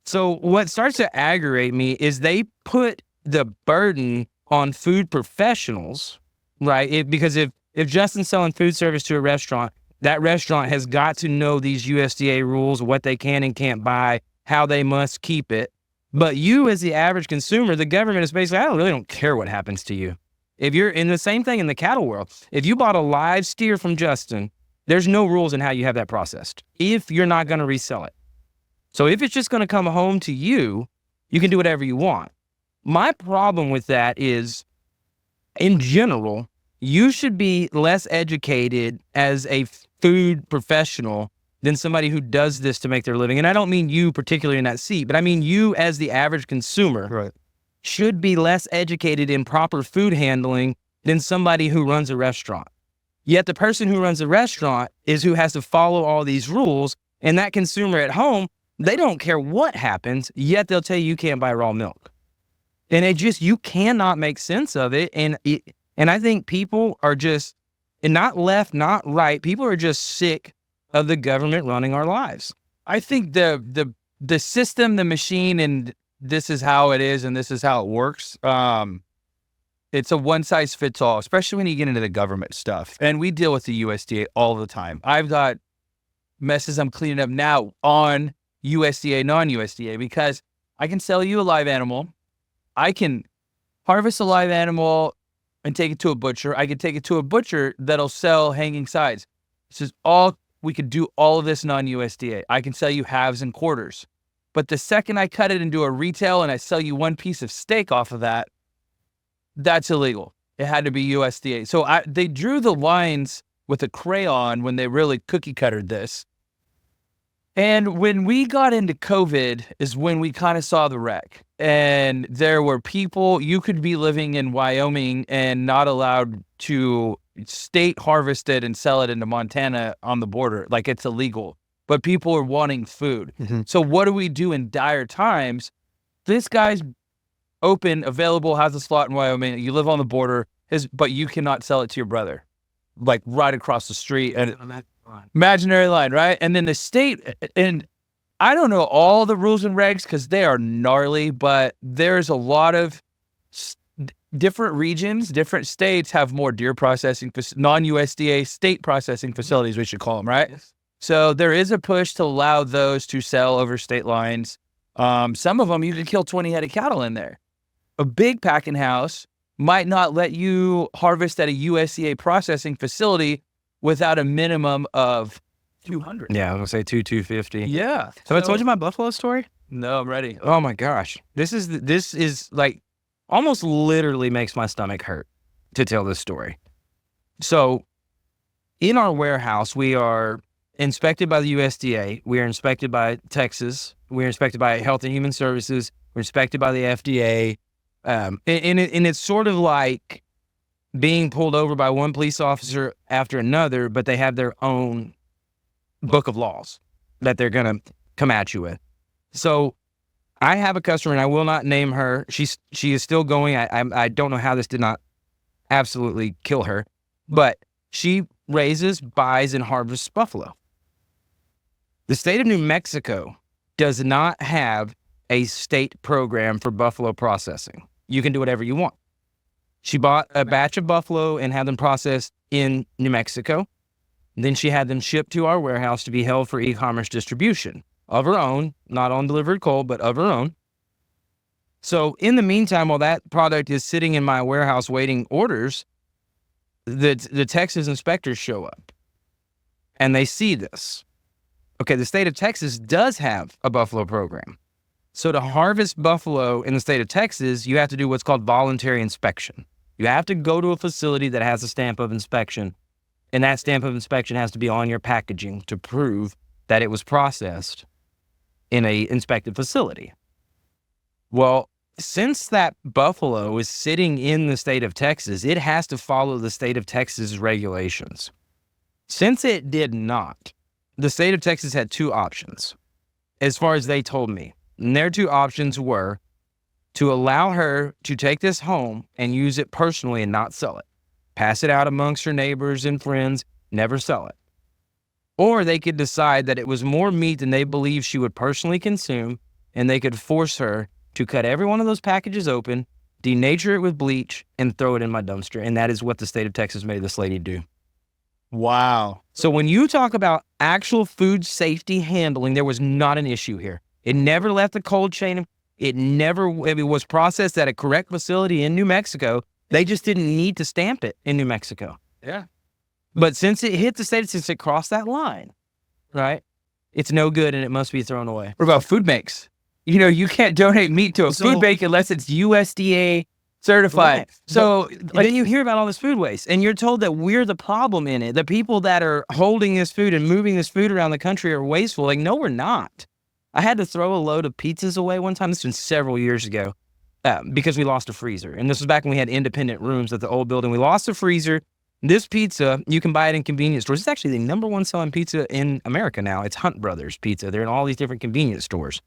So what starts to aggravate me is they put the burden on food professionals, right? Because if Justin's selling food service to a restaurant, that restaurant has got to know these USDA rules, what they can and can't buy, how they must keep it. But you, as the average consumer, the government is basically, I really don't care what happens to you. If you're in the same thing in the cattle world, if you bought a live steer from Justin, there's no rules in how you have that processed if you're not going to resell it. So if it's just going to come home to you, you can do whatever you want. My problem with that is, in general, you should be less educated as a food professional than somebody who does this to make their living. And I don't mean you particularly in that seat, but I mean you as the average consumer should be less educated in proper food handling than somebody who runs a restaurant. Yet the person who runs a restaurant is who has to follow all these rules, and that consumer at home, they don't care what happens, yet they'll tell you can't buy raw milk. And you cannot make sense of it. And I think people are just, and not left, not right, people are just sick of the government running our lives. I think the system, the machine, and this is how it is and this is how it works. It's a one size fits all, especially when you get into the government stuff. And we deal with the USDA all the time. I've got messes I'm cleaning up now on USDA, non-USDA, because I can sell you a live animal. I can harvest a live animal and take it to a butcher. I could take it to a butcher that'll sell hanging sides. This is all, we could do all of this non-USDA. I can sell you halves and quarters. But the second I cut it into a retail and I sell you one piece of steak off of that, that's illegal. It had to be USDA. So they drew the lines with a crayon when they really cookie cuttered this. And when we got into COVID is when we kind of saw the wreck. And there were people, you could be living in Wyoming and not allowed to state harvest it and sell it into Montana on the border. Like, it's illegal. But people are wanting food. Mm-hmm. So what do we do in dire times? This guy's open, available, has a slot in Wyoming. You live on the border, but you cannot sell it to your brother. Like right across the street. And imaginary line, right? And then the state, and I don't know all the rules and regs because they are gnarly, but there's a lot of different regions, different states have more deer processing, non-USDA state processing facilities, we should call them, right? Yes. So there is a push to allow those to sell over state lines. Some of them, you can kill 20 head of cattle in there. A big packing house might not let you harvest at a USDA processing facility without a minimum of 200. Yeah, I was gonna say 250. Yeah. Have I told you my buffalo story? No, I'm ready. Oh my gosh. This is like almost literally makes my stomach hurt to tell this story. So in our warehouse, we are inspected by the USDA. We are inspected by Texas. We are inspected by Health and Human Services. We're inspected by the FDA. And it's sort of like being pulled over by one police officer after another, but they have their own book of laws that they're going to come at you with. So I have a customer, and I will not name her. She is still going. I don't know how this did not absolutely kill her, but she raises, buys, and harvests buffalo. The state of New Mexico does not have a state program for buffalo processing. You can do whatever you want. She bought a batch of buffalo and had them processed in New Mexico. Then she had them shipped to our warehouse to be held for e-commerce distribution of her own, not on DeliveredCold, but of her own. So in the meantime, while that product is sitting in my warehouse waiting orders, the Texas inspectors show up and they see this. Okay, the state of Texas does have a buffalo program. So to harvest buffalo in the state of Texas, you have to do what's called voluntary inspection. You have to go to a facility that has a stamp of inspection, and that stamp of inspection has to be on your packaging to prove that it was processed in a inspected facility. Well, since that buffalo is sitting in the state of Texas, it has to follow the state of Texas regulations. Since it did not, the state of Texas had two options, as far as they told me. And their two options were to allow her to take this home and use it personally and not sell it. Pass it out amongst her neighbors and friends, never sell it. Or they could decide that it was more meat than they believed she would personally consume, and they could force her to cut every one of those packages open, denature it with bleach, and throw it in my dumpster. And that is what the state of Texas made this lady do. Wow. So when you talk about actual food safety handling, there was not an issue here. It never left the cold chain. It was processed at a correct facility in New Mexico. They just didn't need to stamp it in New Mexico. Yeah. But since it hit the state, since it crossed that line, right, it's no good and it must be thrown away. What about food banks? You know, you can't donate meat to a So- food bank unless it's USDA certified. Right. So Then you hear about all this food waste, and you're told that we're the problem in it. The people that are holding this food and moving this food around the country are wasteful. Like, no, we're not. I had to throw a load of pizzas away one time. This has been several years ago because we lost a freezer. And this was back when we had independent rooms at the old building. We lost a freezer. This pizza, you can buy it in convenience stores. It's actually the number one selling pizza in America now. It's Hunt Brothers Pizza. They're in all these different convenience stores.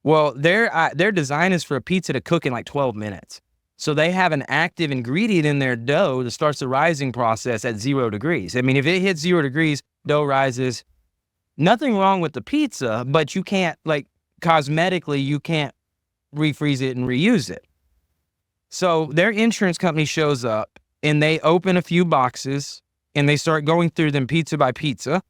Well, their design is for a pizza to cook in like 12 minutes. So they have an active ingredient in their dough that starts the rising process at 0 degrees. I mean, if it hits 0 degrees, dough rises. Nothing wrong with the pizza, but you can't, like, cosmetically, you can't refreeze it and reuse it. So their insurance company shows up and they open a few boxes and they start going through them pizza by pizza.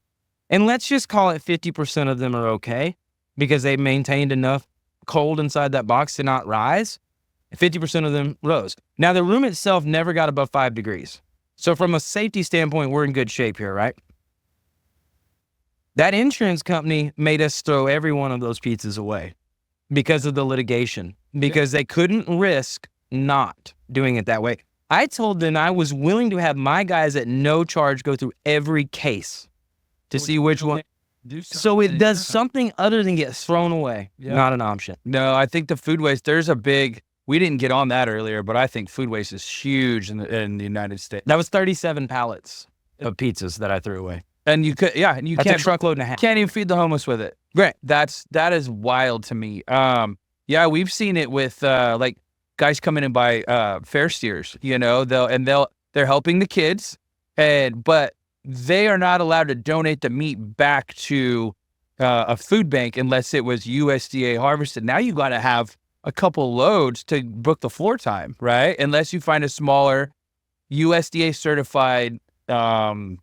And let's just call it 50% of them are okay because they maintained enough cold inside that box to not rise. 50% of them rose. Now, the room itself never got above 5 degrees. So from a safety standpoint, we're in good shape here, right? That insurance company made us throw every one of those pizzas away because of the litigation, because they couldn't risk not doing it that way. I told them I was willing to have my guys at no charge go through every case to see which one. So it does something other than get thrown away. Yeah. Not an option. no, I think the food waste, there's a big, we didn't get on that earlier, but I think food waste is huge in the United States. That was 37 pallets of pizzas that I threw away. And you could, yeah, and you That's can't a truckload and a half. can't even feed the homeless with it. Right. That is wild to me. Yeah, we've seen it with like guys coming in by fair steers, you know, they're helping the kids, but they are not allowed to donate the meat back to a food bank unless it was USDA harvested. Now you got to have a couple loads to book the floor time, right? Unless you find a smaller USDA certified, kind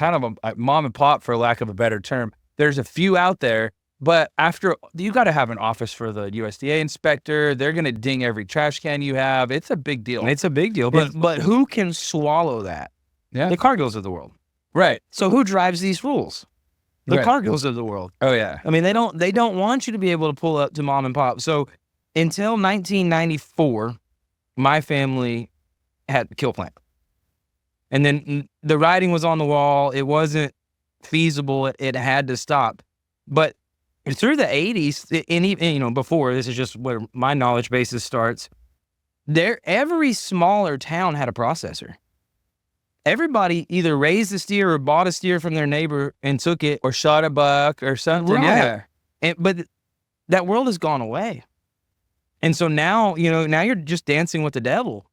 of a mom and pop, for lack of a better term. There's a few out there, but after you got to have an office for the USDA inspector. They're going to ding every trash can you have. It's a big deal. It's a big deal, but who can swallow that? Yeah. The Cargills of the world. Right. So who drives these rules? The Right. Cargills of the world. Oh yeah. I mean, they don't want you to be able to pull up to mom and pop. So until 1994, my family had a kill plant. And then the writing was on the wall. It wasn't feasible. It had to stop. But through the 80s, and even, before, this is just where my knowledge basis starts, every smaller town had a processor. Everybody either raised a steer or bought a steer from their neighbor and took it. Or shot a buck or something. Right. Yeah. But that world has gone away. And so now you're just dancing with the devil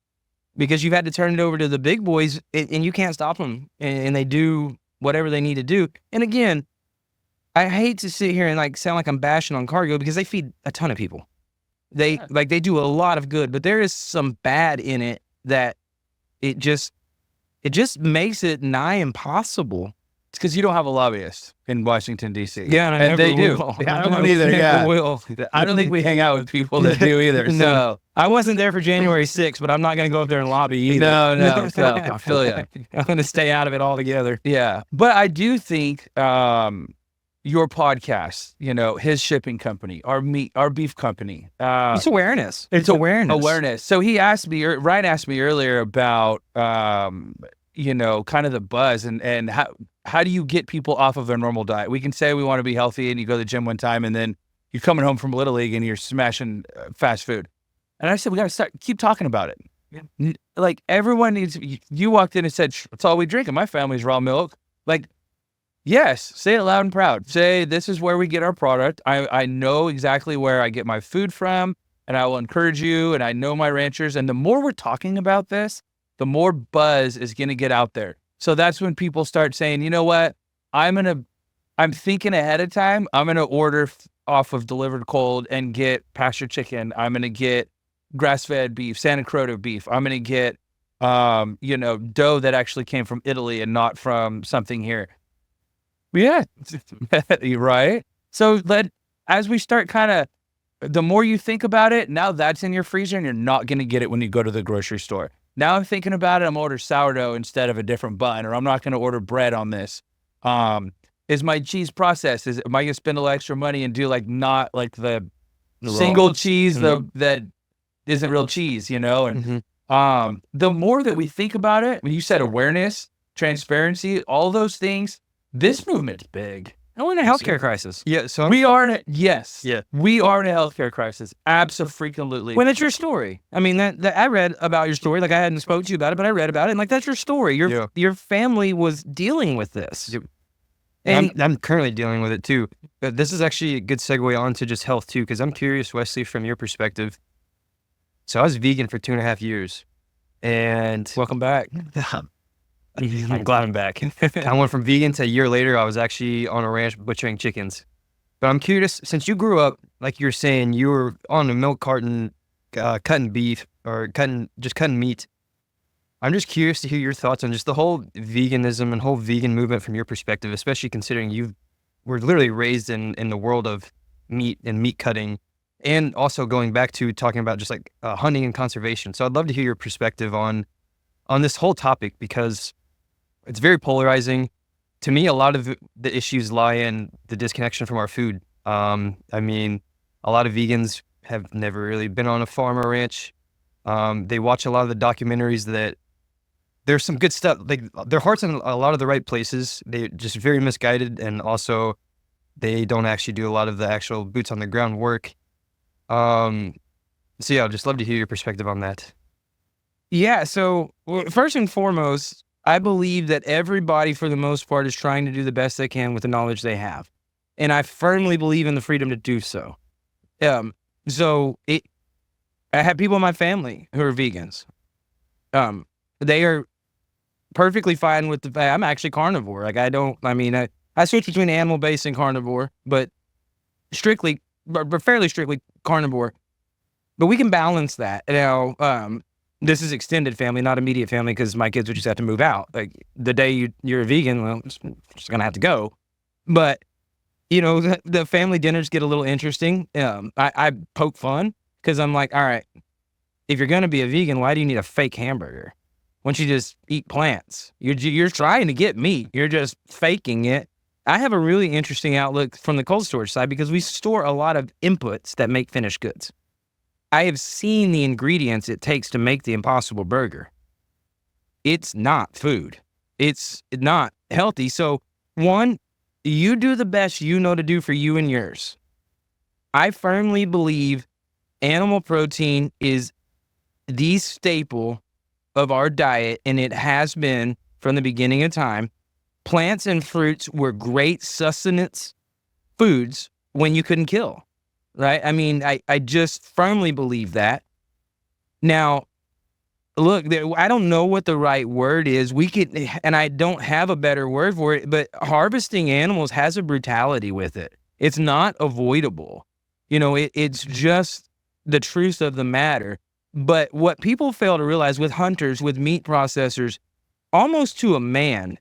because you've had to turn it over to the big boys and you can't stop them. And they do whatever they need to do. And again, I hate to sit here and sound like I'm bashing on Cargill because they feed a ton of people. They do a lot of good, but there is some bad in it that it just makes it nigh impossible. It's because you don't have a lobbyist in Washington, D.C. Yeah, and I never they do. will. Yeah, I don't either. Yeah. Will. I don't think we hang out with people that do either. So. No, I wasn't there for January 6th, but I'm not going to go up there and lobby either. No. So, I feel you. I'm going to stay out of it altogether. Yeah. But I do think your podcast, his shipping company, our beef company. It's awareness. It's awareness. Awareness. So he asked me, Ryan asked me earlier about, kind of the buzz and how do you get people off of their normal diet? We can say we want to be healthy and you go to the gym one time and then you're coming home from Little League and you're smashing fast food. And I said, we got to keep talking about it. Yeah. Everyone needs, you walked in and said, that's all we drink in my family's raw milk. Yes, say it loud and proud. Say, this is where we get our product. I know exactly where I get my food from, and I will encourage you, and I know my ranchers. And the more we're talking about this, the more buzz is going to get out there. So that's when people start saying, you know what? I'm thinking ahead of time. I'm going to order off of DeliveredCold and get pasture chicken. I'm going to get grass-fed beef, Santa Carota beef. I'm going to get, dough that actually came from Italy and not from something here. Yeah, right. So as we start the more you think about it, now that's in your freezer and you're not going to get it when you go to the grocery store. Now I'm thinking about it, I'm order sourdough instead of a different bun, or I'm not going to order bread on this. Is my cheese processed? Am I going to spend a little extra money and do not the single cheese that isn't real cheese, And the more that we think about it, when you said awareness, transparency, all those things, this movement's big. And we're in a healthcare crisis. Yeah, so We are in a we are in a healthcare crisis. Absolutely. When it's your story. I mean, that I read about your story. I hadn't spoke to you about it, but I read about it. And that's your story. Your family was dealing with this. Yep. And I'm currently dealing with it too. But this is actually a good segue on to just health too, because I'm curious, Wesley, from your perspective. So I was vegan for 2.5 years, and welcome back. I'm glad I'm back. I went from vegan to a year later, I was actually on a ranch butchering chickens. But I'm curious, since you grew up, like you were saying, you were on a milk carton cutting beef or cutting meat. I'm just curious to hear your thoughts on just the whole veganism and whole vegan movement from your perspective, especially considering you were literally raised in the world of meat and meat cutting, and also going back to talking about just hunting and conservation. So I'd love to hear your perspective on this whole topic, because it's very polarizing. To me, a lot of the issues lie in the disconnection from our food. I mean, a lot of vegans have never really been on a farm or ranch. They watch a lot of the documentaries that there's some good stuff. Their heart's in a lot of the right places. They're just very misguided, and also they don't actually do a lot of the actual boots on the ground work. So yeah, I'd just love to hear your perspective on that. Yeah. So first and foremost, I believe that everybody, for the most part, is trying to do the best they can with the knowledge they have. And I firmly believe in the freedom to do so. I have people in my family who are vegans. They are perfectly fine with I'm actually carnivore. I switch between animal-based and carnivore, but fairly strictly carnivore. But we can balance that. Now, this is extended family, not immediate family, because my kids would just have to move out. Like the day you're a vegan, well, it's just gonna have to go. But the family dinners get a little interesting. I poke fun because I'm like, all right, if you're gonna be a vegan, why do you need a fake hamburger? Why don't you just eat plants? You're trying to get meat. You're just faking it. I have a really interesting outlook from the cold storage side because we store a lot of inputs that make finished goods. I have seen the ingredients it takes to make the Impossible Burger. It's not food. It's not healthy. So, one, you do the best you know to do for you and yours. I firmly believe animal protein is the staple of our diet, and it has been from the beginning of time. Plants and fruits were great sustenance foods when you couldn't kill. Right? I mean, I just firmly believe that. Now, look, I don't know what the right word is. And I don't have a better word for it, but harvesting animals has a brutality with it. It's not avoidable. It's just the truth of the matter. But what people fail to realize with hunters, with meat processors, almost to a man,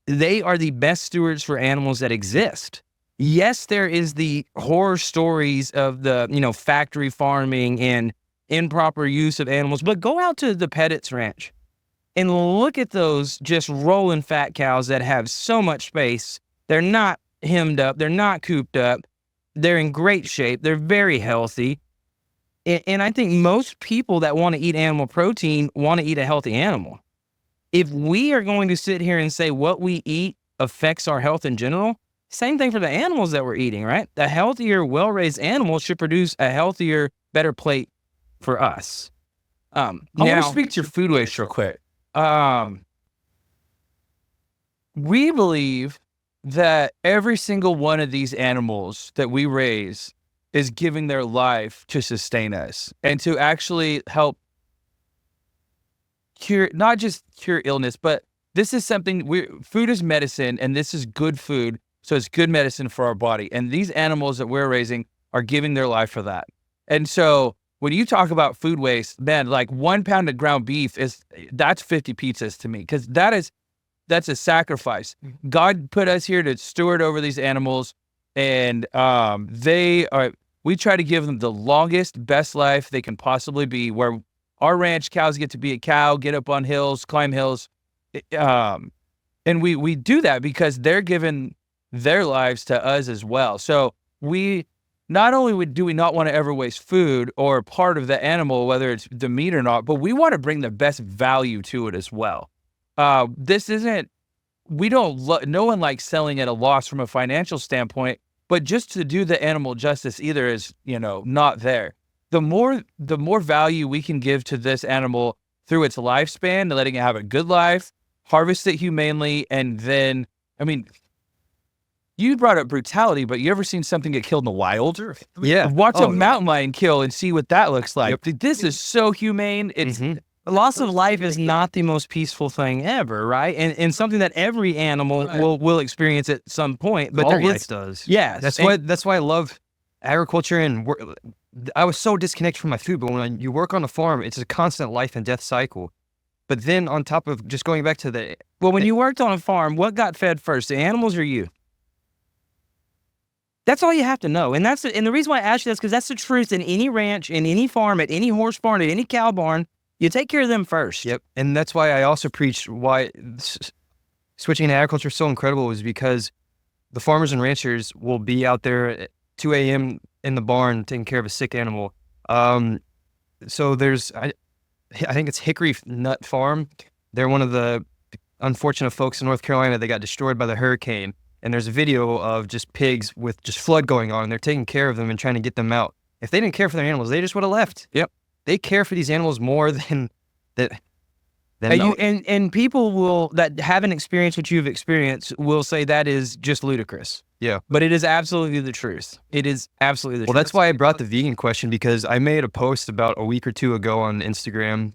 they are the best stewards for animals that exist. Yes, there is the horror stories of the, factory farming and improper use of animals, but go out to the Pettit's ranch and look at those just rolling fat cows that have so much space. They're not hemmed up. They're not cooped up. They're in great shape. They're very healthy. And I think most people that want to eat animal protein want to eat a healthy animal. If we are going to sit here and say what we eat affects our health in general, same thing for the animals that we're eating, right? The healthier, well-raised animal should produce a healthier, better plate for us. I want to speak to your food waste real quick. We believe that every single one of these animals that we raise is giving their life to sustain us and to actually help not just cure illness, but this is something food is medicine, and this is good food. So it's good medicine for our body. And these animals that we're raising are giving their life for that. And so when you talk about food waste, man, like 1 pound of ground beef that's 50 pizzas to me, because that's a sacrifice. God put us here to steward over these animals, and we try to give them the longest, best life they can possibly be, where our ranch cows get to be a cow, get up on hills, climb hills. And we do that because they're giving their lives to us as well. So we not only do we not want to ever waste food or part of the animal, whether it's the meat or not, but we want to bring the best value to it as well. This isn't, no one likes selling at a loss from a financial standpoint, but just to do the animal justice either is, not there. The more value we can give to this animal through its lifespan, letting it have a good life, harvest it humanely, and then, you brought up brutality, but you ever seen something get killed in the wild? Yeah. Watch a mountain lion kill and see what that looks like. Yep. This is so humane. It's The loss of life is not the most peaceful thing ever, right? And something that every animal will experience at some point. But all life does. Yes. That's why I love agriculture, and I was so disconnected from my food. But when you work on a farm, it's a constant life and death cycle. But then on top of just going back to when you worked on a farm, what got fed first, the animals or you? That's all you have to know. And the reason why I ask you that's because that's the truth in any ranch, in any farm, at any horse barn, at any cow barn. You take care of them first. Yep. And that's why I also preach why switching to agriculture is so incredible, is because the farmers and ranchers will be out there at 2 a.m. in the barn taking care of a sick animal. So there's, I think it's Hickory Nut Farm. They're one of the unfortunate folks in North Carolina that got destroyed by the hurricane. And there's a video of just pigs with just flood going on. And they're taking care of them and trying to get them out. If they didn't care for their animals, they just would have left. Yep. They care for these animals more than that. And people that haven't experienced what you've experienced will say that is just ludicrous. Yeah. But it is absolutely the truth. It is absolutely the truth. Well, that's why I brought the vegan question, because I made a post about a week or two ago on Instagram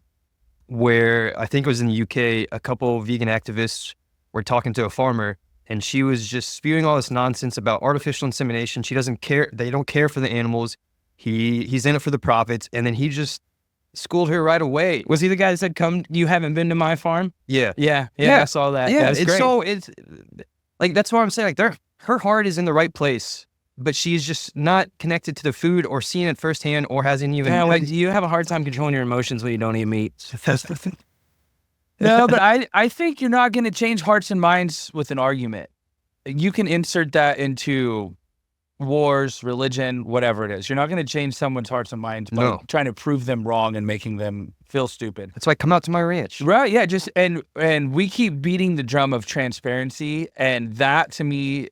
where I think it was in the UK, a couple vegan activists were talking to a farmer, and she was just spewing all this nonsense about artificial insemination. She doesn't care. They don't care for the animals. He's in it for the profits. And then he just schooled her right away. Was he the guy that said, "Come, you haven't been to my farm"? Yeah. Yeah, Yeah. I saw that. Yeah. That's It's great. so it's like, that's what I'm saying. Like, her heart is in the right place, but she's just not connected to the food or seeing it firsthand, or hasn't even. Yeah, like, you have a hard time controlling your emotions when you don't eat meat. that's the thing. No, but I think you're not going to change hearts and minds with an argument. You can insert that into wars, religion, whatever it is. You're not going to change someone's hearts and minds by No. trying to prove them wrong and making them feel stupid. That's why, come out to my ranch. Right? Yeah. Just and we keep beating the drum of transparency, and that to me,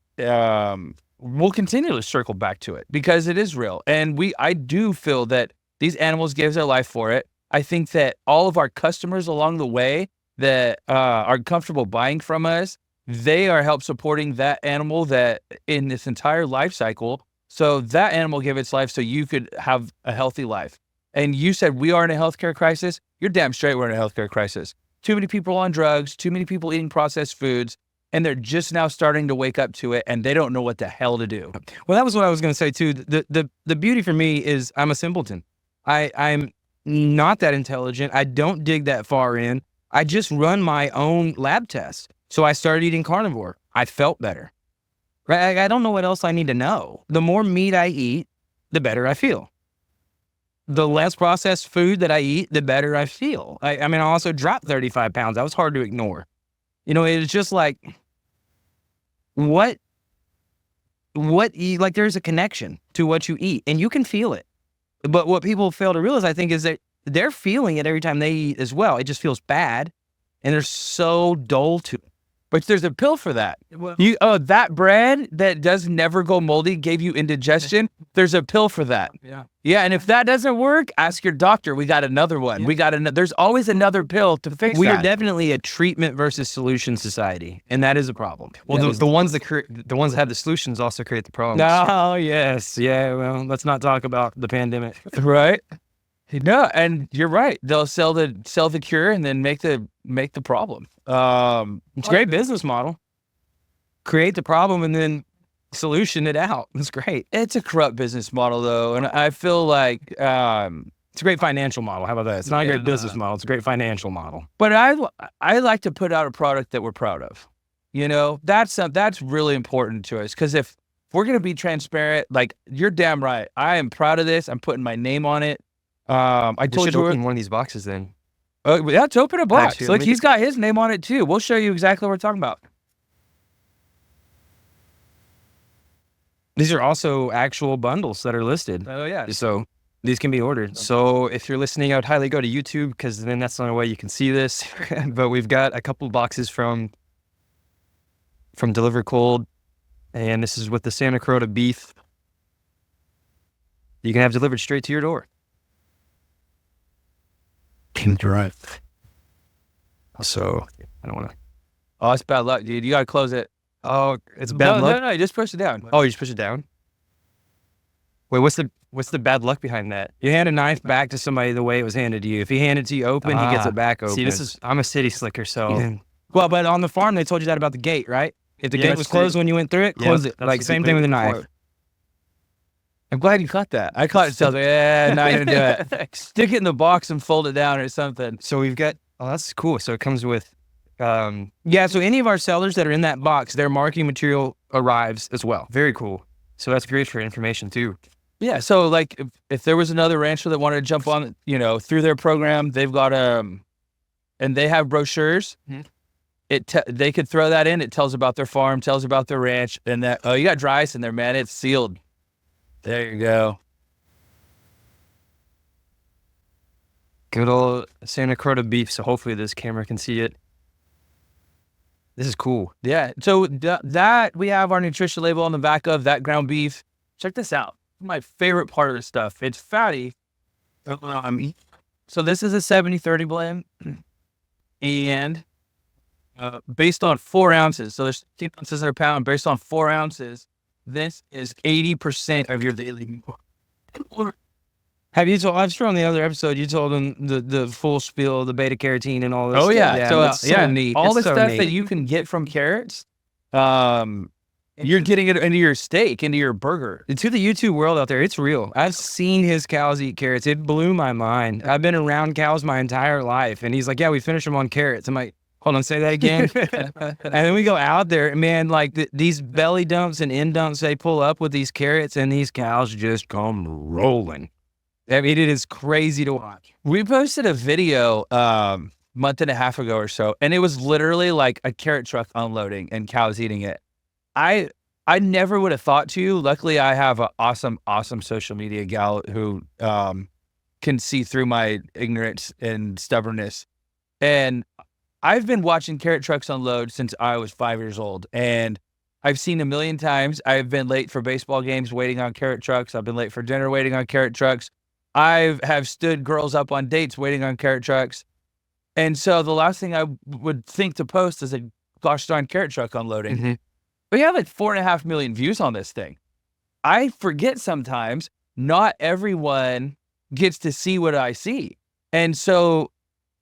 we'll continue to circle back to it because it is real, and I do feel that these animals gave their life for it. I think that all of our customers along the way that are comfortable buying from us, they are help supporting that animal that in this entire life cycle. So that animal gave its life so you could have a healthy life. And you said we are in a healthcare crisis. You're damn straight we're in a healthcare crisis. Too many people on drugs, too many people eating processed foods, and they're just now starting to wake up to it, and they don't know what the hell to do. Well, that was what I was going to say too. The beauty for me is I'm a simpleton. I'm not that intelligent. I don't dig that far in. I just run my own lab tests. So I started eating carnivore. I felt better. Right? I don't know what else I need to know. The more meat I eat, the better I feel. The less processed food that I eat, the better I feel. I mean, I also dropped 35 pounds. That was hard to ignore. You know, it's just like, what like there's a connection to what you eat and you can feel it. But what people fail to realize, I think, is that they're feeling it every time they eat as well. It just feels bad and they're so dull to it. But there's a pill for that. Well, That bread that does never go moldy gave you indigestion. There's a pill for that. yeah. Yeah, and if that doesn't work, ask your doctor. We got another one. Yeah. We got another. There's always another pill to fix We that. are definitely a treatment versus solution society, and that is a problem. Well, That is- the ones that have the solutions also create the problems. No, yes, yeah. Well, let's not talk about the pandemic. right? No, and you're right. They'll sell the cure and then make the problem. It's a great business model. Create the problem and then solution it out. It's great. It's a corrupt business model though, and I feel like It's a great financial model. How about that? It's not a great business model. It's a great financial model. But I like to put out a product that we're proud of. You know, that's really important to us because if we're gonna be transparent, like you're damn right, I am proud of this. I'm putting my name on it. I You told should you, open one of these boxes then. yeah, to open a box. Actually, Look, let me he's got his name on it too. We'll show you exactly what we're talking about. These are also actual bundles that are listed. Oh yeah. So these can be ordered. So if you're listening, I would highly go to YouTube because then that's the only way you can see this. But we've got a couple boxes from DeliveredCold, and this is with the Santa Carota Beef. You can have delivered straight to your door. So I don't want to. Oh, it's bad luck, dude. You gotta close it. Oh, it's bad luck. No, just push it down. Oh, you just push it down. Wait, what's the bad luck behind that? You hand a knife back to somebody the way it was handed to you. If he handed it to you open, he gets it back open. See, I'm a city slicker, so Well, but on the farm, they told you that about the gate, right? If the Yeah, gate that's was closed when you went through it, Yeah, close it. that's Like the same thing with a complete knife. point. I'm glad you caught that. I caught it. So I was like, yeah, not gonna do it. Stick it in the box and fold it down or something. So we've got. Oh, that's cool. So it comes with. Yeah, so any of our sellers that are in that box, their marketing material arrives as well. Very cool. So that's great for information too. Yeah. So like, if there was another rancher that wanted to jump on, through their program, they've got and they have brochures. Mhm. They could throw that in. It tells about their farm, tells about their ranch, and that you got dry ice in there, man. It's sealed. There you go. Good old Santa Carota Beef. So hopefully this camera can see it. This is cool. Yeah. So that we have our nutrition label on the back of that ground beef. Check this out. My favorite part of the stuff. It's fatty. So this is a 70-30 blend, and based on 4 ounces. So there's 15 ounces in a pound. Based on 4 ounces, this is 80% of your daily. Have you told? I'm sure on the other episode you told them the full spiel, the beta carotene and all this. Oh stuff. yeah. So it's so neat. All It's the so stuff neat. that you can get from carrots You're getting it into your steak, into your burger. To the YouTube world out there, it's real. I've seen his cows eat carrots. It blew my mind. I've been around cows my entire life. And he's like, yeah, we finish them on carrots. I'm like, hold on, say that again. And then we go out there, and man, like these belly dumps and end dumps, they pull up with these carrots, and these cows just come rolling. I mean, it is crazy to watch. We posted a video month and a half ago or so, and it was literally like a carrot truck unloading and cows eating it. I never would have thought to. Luckily, I have an awesome social media gal who can see through my ignorance and stubbornness. And I've been watching carrot trucks unload since I was 5 years old, and I've seen a million times. I've been late for baseball games waiting on carrot trucks. I've been late for dinner waiting on carrot trucks. I have stood girls up on dates waiting on carrot trucks. And so the last thing I would think to post is a gosh darn carrot truck unloading. Mm-hmm. We have like 4.5 million views on this thing. I forget sometimes not everyone gets to see what I see. And so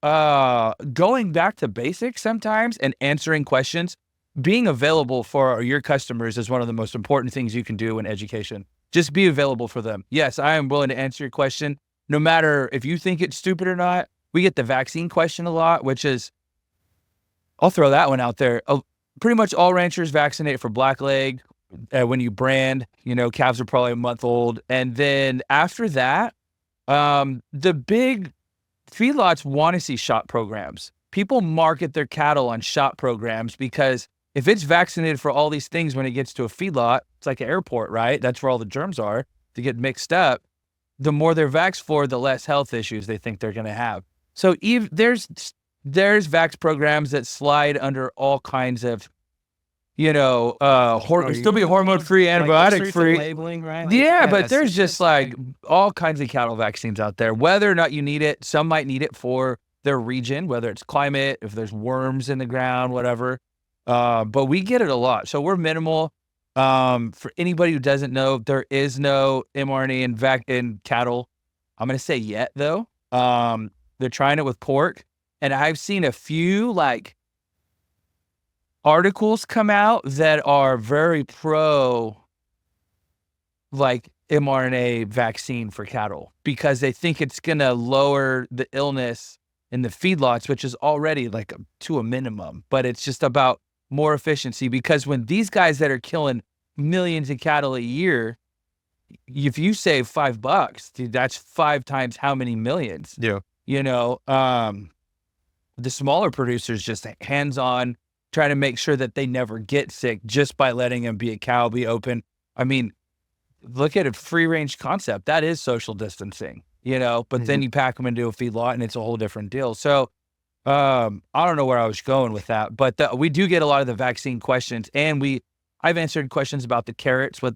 going back to basics sometimes and answering questions, being available for your customers is one of the most important things you can do in education. Just be available for them. Yes, I am willing to answer your question, no matter if you think it's stupid or not. We get the vaccine question a lot, which is, I'll throw that one out there. Pretty much all ranchers vaccinate for blackleg. When you brand, calves are probably a month old. And then after that, the big feedlots want to see shot programs. People market their cattle on shot programs because if it's vaccinated for all these things when it gets to a feedlot, it's like an airport, right? That's where all the germs are. To get mixed up, the more they're vaxxed for, the less health issues they think they're going to have. So there's vax programs that slide under all kinds of, still be hormone-free, antibiotic-free. Labeling, right? Like, yeah, but there's just like all kinds of cattle vaccines out there. Whether or not you need it, some might need it for their region, whether it's climate, if there's worms in the ground, whatever. But we get it a lot. So we're minimal. For anybody who doesn't know, there is no mRNA in cattle. I'm going to say yet, though. They're trying it with pork. And I've seen a few articles come out that are very pro mRNA vaccine for cattle because they think it's going to lower the illness in the feedlots, which is already to a minimum, but it's just about more efficiency because when these guys that are killing millions of cattle a year, if you save $5, dude, that's 5 times how many millions? Yeah. The smaller producers just hands-on, trying to make sure that they never get sick just by letting them be a cow, be open. I mean, look at a free-range concept. That is social distancing, but then you pack them into a feedlot and it's a whole different deal. So I don't know where I was going with that, but we do get a lot of the vaccine questions, and I've answered questions about the carrots, what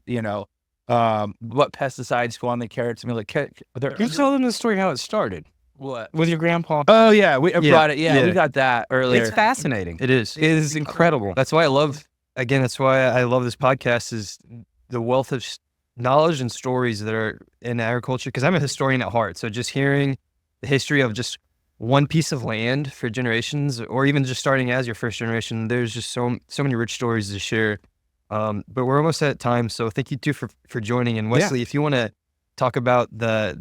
pesticides go on the carrots. I mean, you tell them the story how it started. What? With your grandpa. Oh, yeah. We brought it. Yeah, we got that earlier. It's fascinating. It is. It is incredible. That's why I love this podcast is the wealth of knowledge and stories that are in agriculture, because I'm a historian at heart. So just hearing the history of just one piece of land for generations, or even just starting as your first generation, there's just so many rich stories to share. But we're almost at time. So thank you too for joining. And Wesley, if you want to talk about the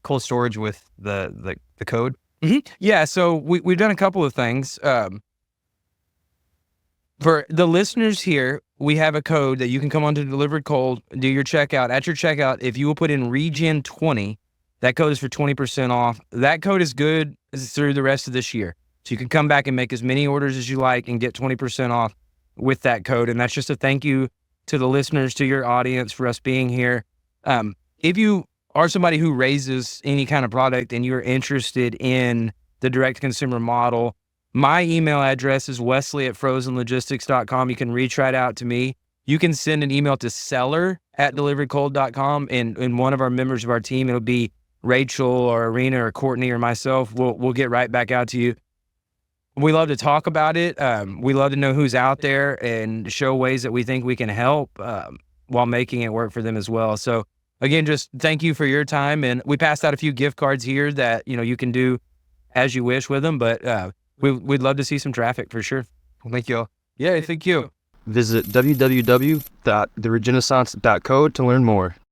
cold storage with the code. Mm-hmm. Yeah, so we've done a couple of things. For the listeners here, we have a code that you can come onto DeliveredCold, do your checkout. At your checkout, if you will put in Regen 20, that code is for 20% off. That code is good through the rest of this year. So you can come back and make as many orders as you like and get 20% off with that code. And that's just a thank you to the listeners, to your audience, for us being here. If you are somebody who raises any kind of product and you're interested in the direct consumer model, my email address is wesley@frozenlogistics.com. You can reach right out to me. You can send an email to seller@deliveredcold.com, and one of our members of our team, it'll be Rachel or Arena or Courtney or myself, we'll get right back out to you. We love to talk about it. We love to know who's out there and show ways that we think we can help while making it work for them as well. So again, just thank you for your time. And we passed out a few gift cards here that, you can do as you wish with them, but we'd love to see some traffic for sure. Well, thank you all. Yeah, thank you. Visit www.theregenaissance.co to learn more.